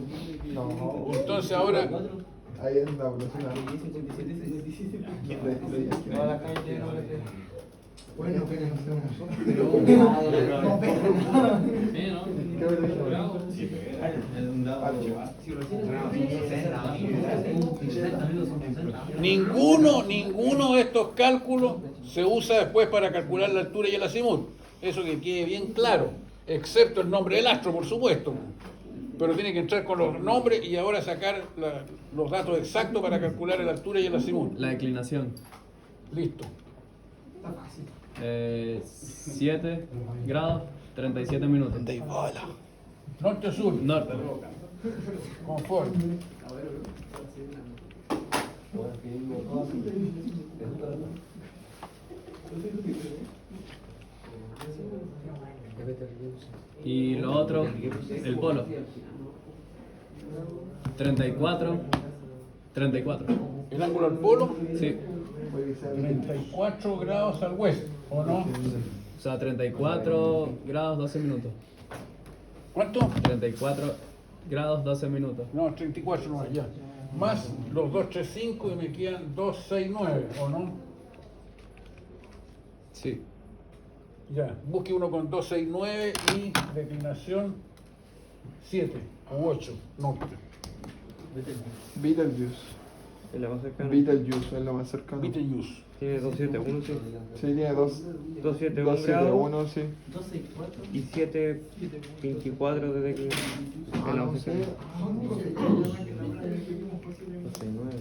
Entonces ahora, Ahí anda, profesora. Bueno, pega, no sé. No ninguno de estos cálculos se usa después para calcular la altura y el azimut. Eso que quede bien claro, excepto el nombre del astro, por supuesto. Pero tiene que entrar con los nombres y ahora sacar los datos exactos para calcular la altura y el azimut. La declinación. Listo. 7 grados, 37 minutos. Norte o sur. Norte. Conforme. Y lo otro, el polo. 34. 34. El ángulo al polo, Sí. 34 grados al oeste, ¿o no? O sea, 34 grados, 12 minutos. ¿Cuánto? 34 grados, 12 minutos. No, 34 no, ya. Más los 235 y me quedan 269, ¿o no? Sí. Ya, busque uno con 269 y declinación 7 u 8, norte. Beetlejuice. Es la más cercana. Beetlejuice es lo más cercano. Betelgeuse. Tiene 271, sí. Sí, tiene 271 grados 271, sí. y 724 de declinación. Ah, no sé. 269.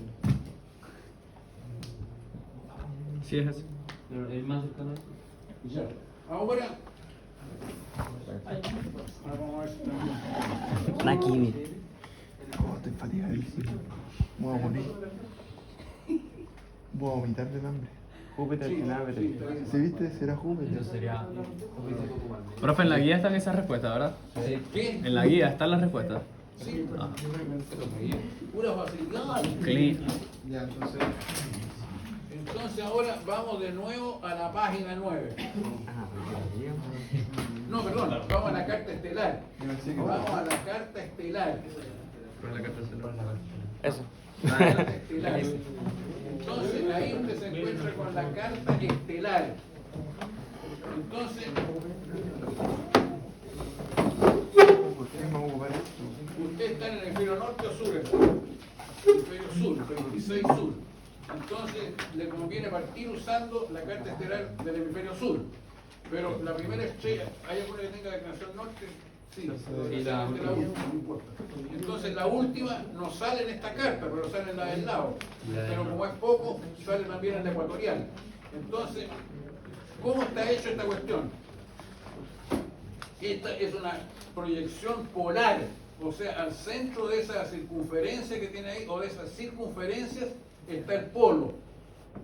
Sí es eso. El más cercano. Ya. Ahora. Vamos a ver si está bien. Aquí, mire. Oh, estoy fatigadísimo. Me voy a morir. Voy a vomitar del hambre. Júpiter, Sí, nave. sí. ¿Sí viste? Será Júpiter. Sería. Profe, en la guía están esas respuestas, ¿verdad? ¿Qué? En la guía están las respuestas. Sí. Ah. Pura facilidad. Clean. Ya, entonces. Entonces ahora vamos de nuevo a la página 9. No, perdón, vamos a la carta estelar. Vamos a la carta estelar. Eso. La carta estelar. Entonces ahí usted se encuentra con la carta estelar. Entonces, ¿Por qué me voy a ocupar esto? usted está en el hemisferio norte o sur, hermano. Hemisferio sur, 26 sur. Entonces le conviene partir usando la carta estelar del hemisferio sur. Pero la primera estrella, ¿hay alguna que tenga declinación norte? Sí, Sí, la última, no importa. Entonces la última no sale en esta carta, pero sale en la del lado. Pero como es poco, sale también en la ecuatorial. Entonces, ¿cómo está hecho esta cuestión? Esta es una proyección polar, o sea, al centro de esa circunferencia que tiene ahí, o de esas circunferencias, está el polo.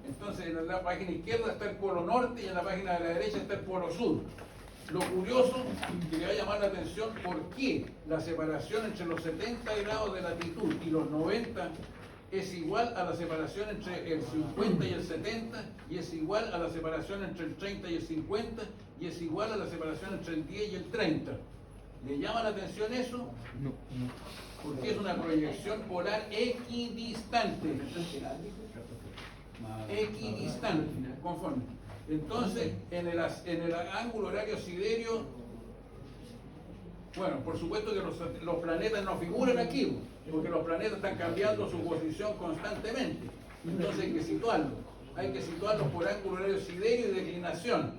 Entonces, en la página izquierda está el polo norte y en la página de la derecha está el polo sur. Lo curioso, que le va a llamar la atención, ¿por qué la separación entre los 70 grados de latitud y los 90 es igual a la separación entre el 50 y el 70, y es igual a la separación entre el 30 y el 50, y es igual a la separación entre el 10 y el 30? ¿Le llama la atención eso? No. Porque es una proyección polar equidistante. Equidistante, conforme. Entonces, en el ángulo horario siderio, bueno, por supuesto que los planetas no figuran aquí, porque los planetas están cambiando su posición constantemente. Entonces hay que situarlos. Hay que situarlos por ángulo horario siderio y declinación.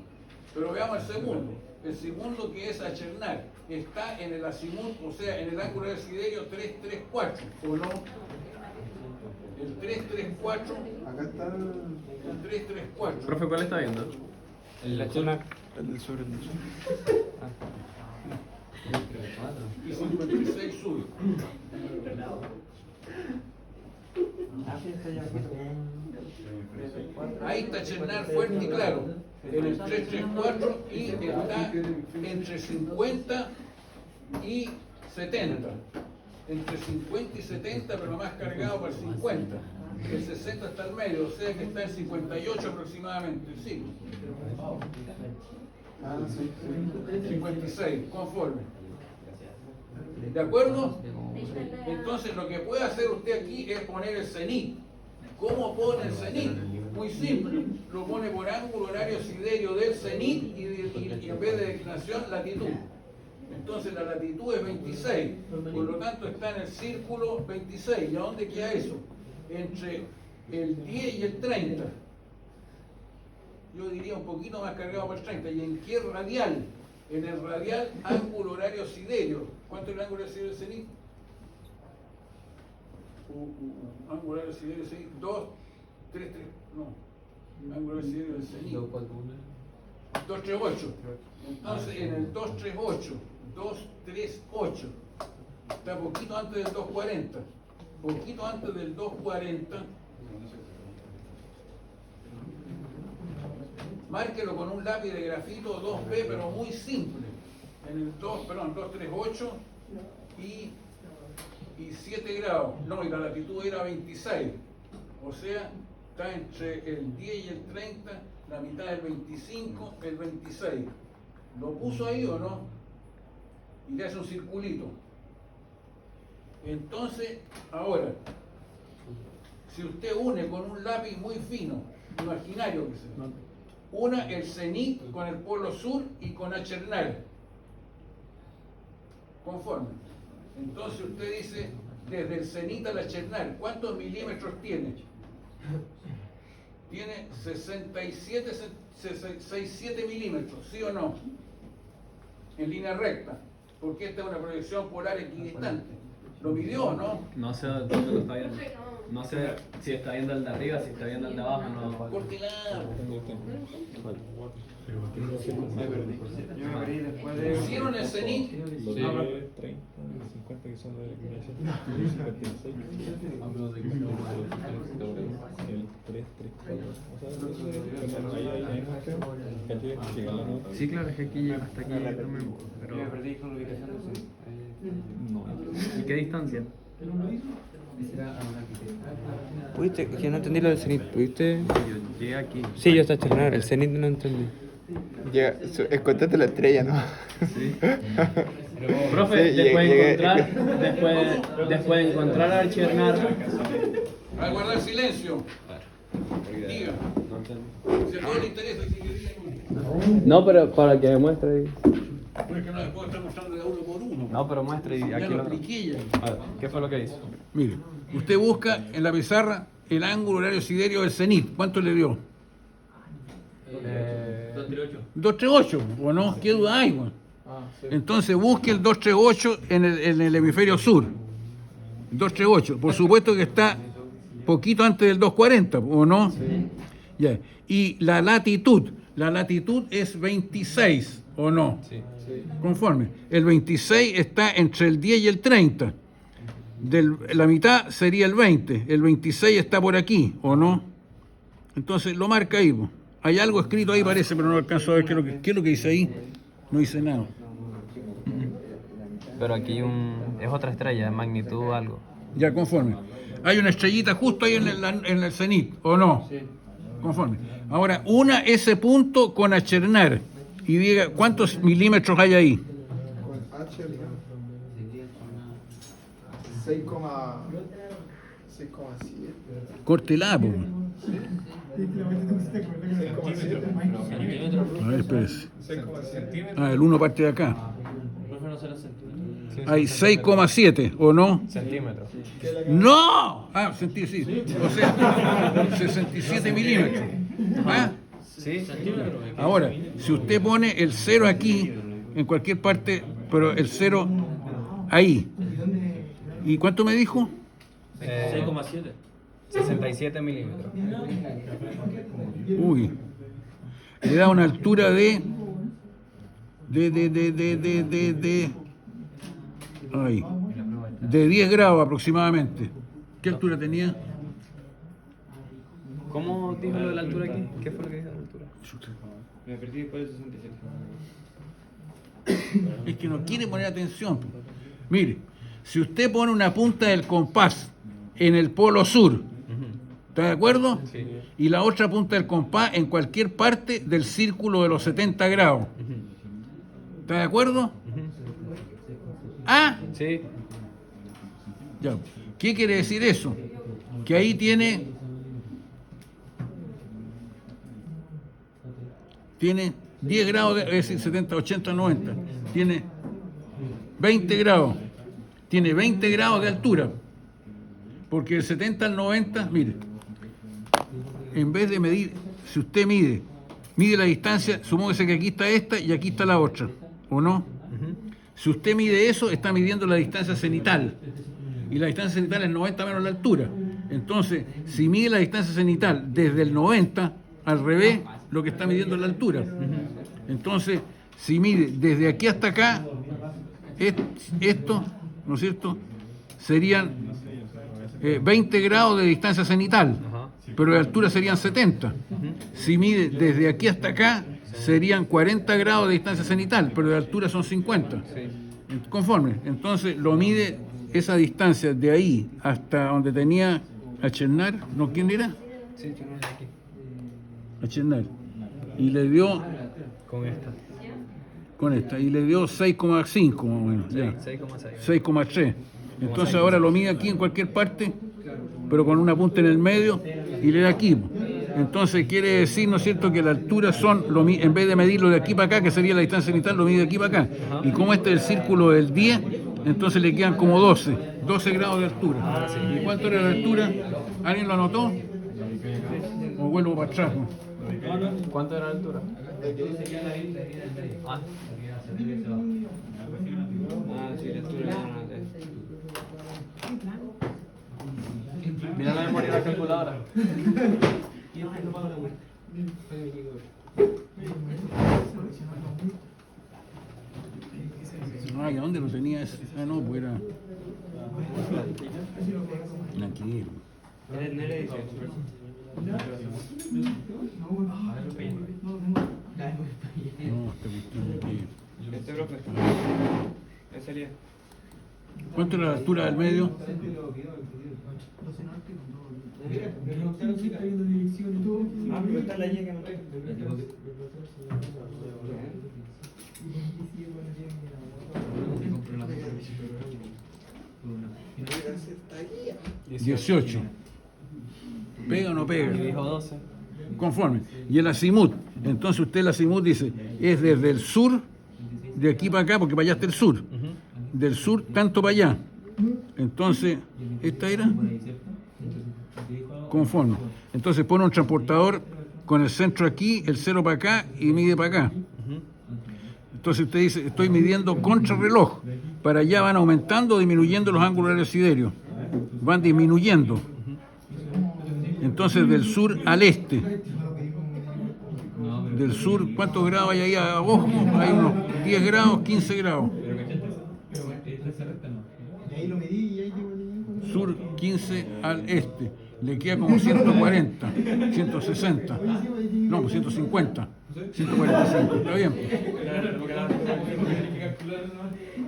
Pero veamos el segundo. El segundo, que es Achernar, está en el azimut, o sea, en el ángulo horario siderio 334, ¿o no? El 334. Acá está El 334. Profe, ¿cuál está viendo? El Achernar. el del sur, el del sur. Y 56 sube. Ahí está Chernar fuerte y claro, en el 334, y está entre 50 y 70. Entre 50 y 70, pero más cargado para el 50. El 60 está al medio, o sea que está en 58 aproximadamente. Sí. Ah, sí, sí. 56, conforme. ¿De acuerdo? Entonces lo que puede hacer usted aquí es poner el cenit. ¿Cómo pone el cenit? Muy simple. Lo pone por ángulo horario siderio del cenit y en vez de declinación, latitud. Entonces la latitud es 26. Por lo tanto está en el círculo 26. ¿Y a dónde queda eso? Entre el 10 y el 30. Yo diría un poquito más cargado por el 30. ¿Y en qué radial? En el radial ángulo horario siderio. ¿Cuánto es el ángulo horario siderio del cenit? Ángulo horario siderio del cenit. 2, 3, 3. No. Ángulo horario siderio del cenit. 238. Entonces en el 238. 238. Está poquito antes del 240. Poquito antes del 240. Márquelo con un lápiz de grafito 2B, pero muy simple. En el 238 y 7 grados. No, y la latitud era 26. O sea, está entre el 10 y el 30, la mitad del 25, el 26. ¿Lo puso ahí o no? Y le hace un circulito. Entonces, ahora, si usted une con un lápiz muy fino, imaginario que sea, una el cenit con el polo sur y con Achernar, conforme. Entonces usted dice, desde el cenit al Achernar, ¿cuántos milímetros tiene? Tiene 67 milímetros, ¿sí o no? En línea recta, porque esta es una proyección polar equidistante. ¿Lo midió o no? No sé dónde lo está viendo. No sé si está viendo el de arriba, si está viendo el de abajo, no. Porque la... Me perdí. Yo me perdí después de. ¿Hicieron el cenit? Los de 30, los 50 que son de declinación, 56, el 3, 3, 4. O sea, ahí más que llega la nota. Sí, claro, es que aquí llega hasta aquí. Yo me perdí con la ubicación del centro. No. ¿Y qué distancia? ¿Pudiste? Que no entendí lo del cenit. ¿Pudiste? Yo llegué aquí. Sí, yo hasta Chernar. El cenit no entendí. Llega, encontraste la estrella, ¿no? Sí. Profe, Sí, después de llegué. encontrar, después de encontrar a Chernar. Al guardar silencio. Diga. No entendí. Si a todos les interesa, si quieren. No, pero para que muestre. Porque no les puedo estar mostrando de uno por uno. No, pero muestre y Ya aquí lo lo. expliqué ya. A ver, ¿qué fue lo que hizo? Mire, usted busca en la pizarra el ángulo horario siderio del cenit. ¿Cuánto le dio? 238. 238, ¿o no? ¿Qué duda hay, güey? Entonces busque el 238 en el hemisferio sur. 238, por supuesto que está poquito antes del 240, ¿o no? Sí. Ya. Y la latitud es 26, ¿o no? Sí. Conforme. El 26 está entre el 10 y el 30. La mitad sería el 20. El 26 está por aquí, ¿o no? Entonces lo marca ahí. Po. Hay algo escrito ahí, parece, pero no alcanzo a ver qué es lo que dice ahí. No dice nada. Pero aquí es otra estrella, magnitud algo. Ya, conforme. Hay una estrellita justo ahí en el cenit, ¿o no? Sí. Conforme. Ahora, una ese punto con achernar y diga cuántos milímetros hay ahí. Con H, 6,7. Córtela, po. A ver, espérese. El 1 parte de acá. Hay 6,7, ¿o no? Centímetros. ¡No! Sí. O sea, 67 milímetros. ¿Ah? Sí. Ahora, si usted pone el 0 aquí, en cualquier parte, pero el 0 ahí. ¿Y cuánto me dijo? 6,7. 67 milímetros. Uy. Le da una altura de 10 grados aproximadamente. ¿Qué altura tenía? ¿Cómo dijo lo de la altura aquí? ¿Qué fue lo que dijo de la altura? Me perdí después de 67. Es que no quiere poner atención. Mire, si usted pone una punta del compás en el polo sur, ¿está de acuerdo? Sí. Y la otra punta del compás en cualquier parte del círculo de los 70 grados. ¿Está de acuerdo? ¿Ah? Sí. Ya. ¿Qué quiere decir eso? Que ahí tiene 10 grados, es decir, 70, 80, 90. Tiene 20 grados. Tiene 20 grados de altura. Porque el 70 al 90, mire, en vez de medir, si usted mide la distancia, supóngase que aquí está esta y aquí está la otra, ¿o no? Si usted mide eso, está midiendo la distancia cenital. Y la distancia cenital es 90 menos la altura. Entonces, si mide la distancia cenital desde el 90, al revés, lo que está midiendo es la altura. Entonces, si mide desde aquí hasta acá, esto, ¿no es cierto?, serían 20 grados de distancia cenital, pero de altura serían 70. Si mide desde aquí hasta acá, serían 40 grados de distancia cenital, pero de altura son 50. Conforme. Entonces lo mide esa distancia de ahí hasta donde tenía a Chernar, ¿no? ¿Quién era? Sí, Chernar aquí. A Chernar. Y le dio con esta, y le dio 6,5 más o menos. 6,3. Entonces ahora lo mide aquí en cualquier parte, pero con una punta en el medio, y le da aquí. Entonces quiere decir, ¿no es cierto?, que la altura son, en vez de medirlo de aquí para acá, que sería la distancia cenital, lo mide de aquí para acá. Y como este es el círculo del 10, entonces le quedan como 12 grados de altura. ¿Y cuánto era la altura? ¿Alguien lo anotó? ¿O vuelvo para atrás? ¿Cuánto era la altura? Sí, la altura. Mira la memoria de la calculadora. Ay, ¿a dónde lo tenía ese? Ah, no, pues era... Aquí. No, Este profe. Ese sería. ¿Cuánto era la altura del medio? Pero está la guía que me ¿18? 18. ¿Pega o no pega? Dijo 12. Conforme. Y el azimut, entonces usted el azimut dice, es desde el sur, de aquí para acá, porque para allá está el sur. Del sur tanto para allá. Entonces, ¿esta era? Conforme. Entonces pone un transportador con el centro aquí, el 0 para acá y mide para acá. Entonces usted dice, estoy midiendo contrarreloj. Para allá van aumentando o disminuyendo los ángulos del siderio. Van disminuyendo. Entonces del sur al este. Del sur, ¿cuántos grados hay ahí abajo? Hay unos 10 grados, 15 grados. Y ahí lo medí y ahí digo, Sur 15 al este. Le queda como 140, 160. No, pues 150. 145. Está bien.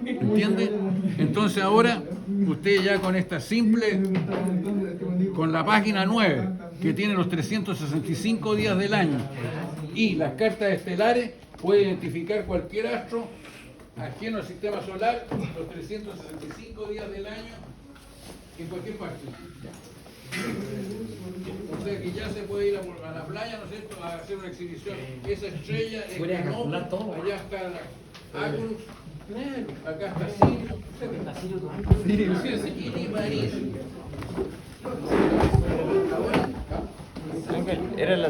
¿Entiende? Entonces ahora, usted ya con esta simple, con la página 9, que tiene los 365 días del año, y las cartas estelares, puede identificar cualquier astro ajeno al sistema solar, los 365 días del año, en cualquier parte. O sea que ya se puede ir a la playa, ¿no es cierto?, a hacer una exhibición. Esa estrella es Canopus, allá está la Agrus, acá está Sirius, y Maris. Era la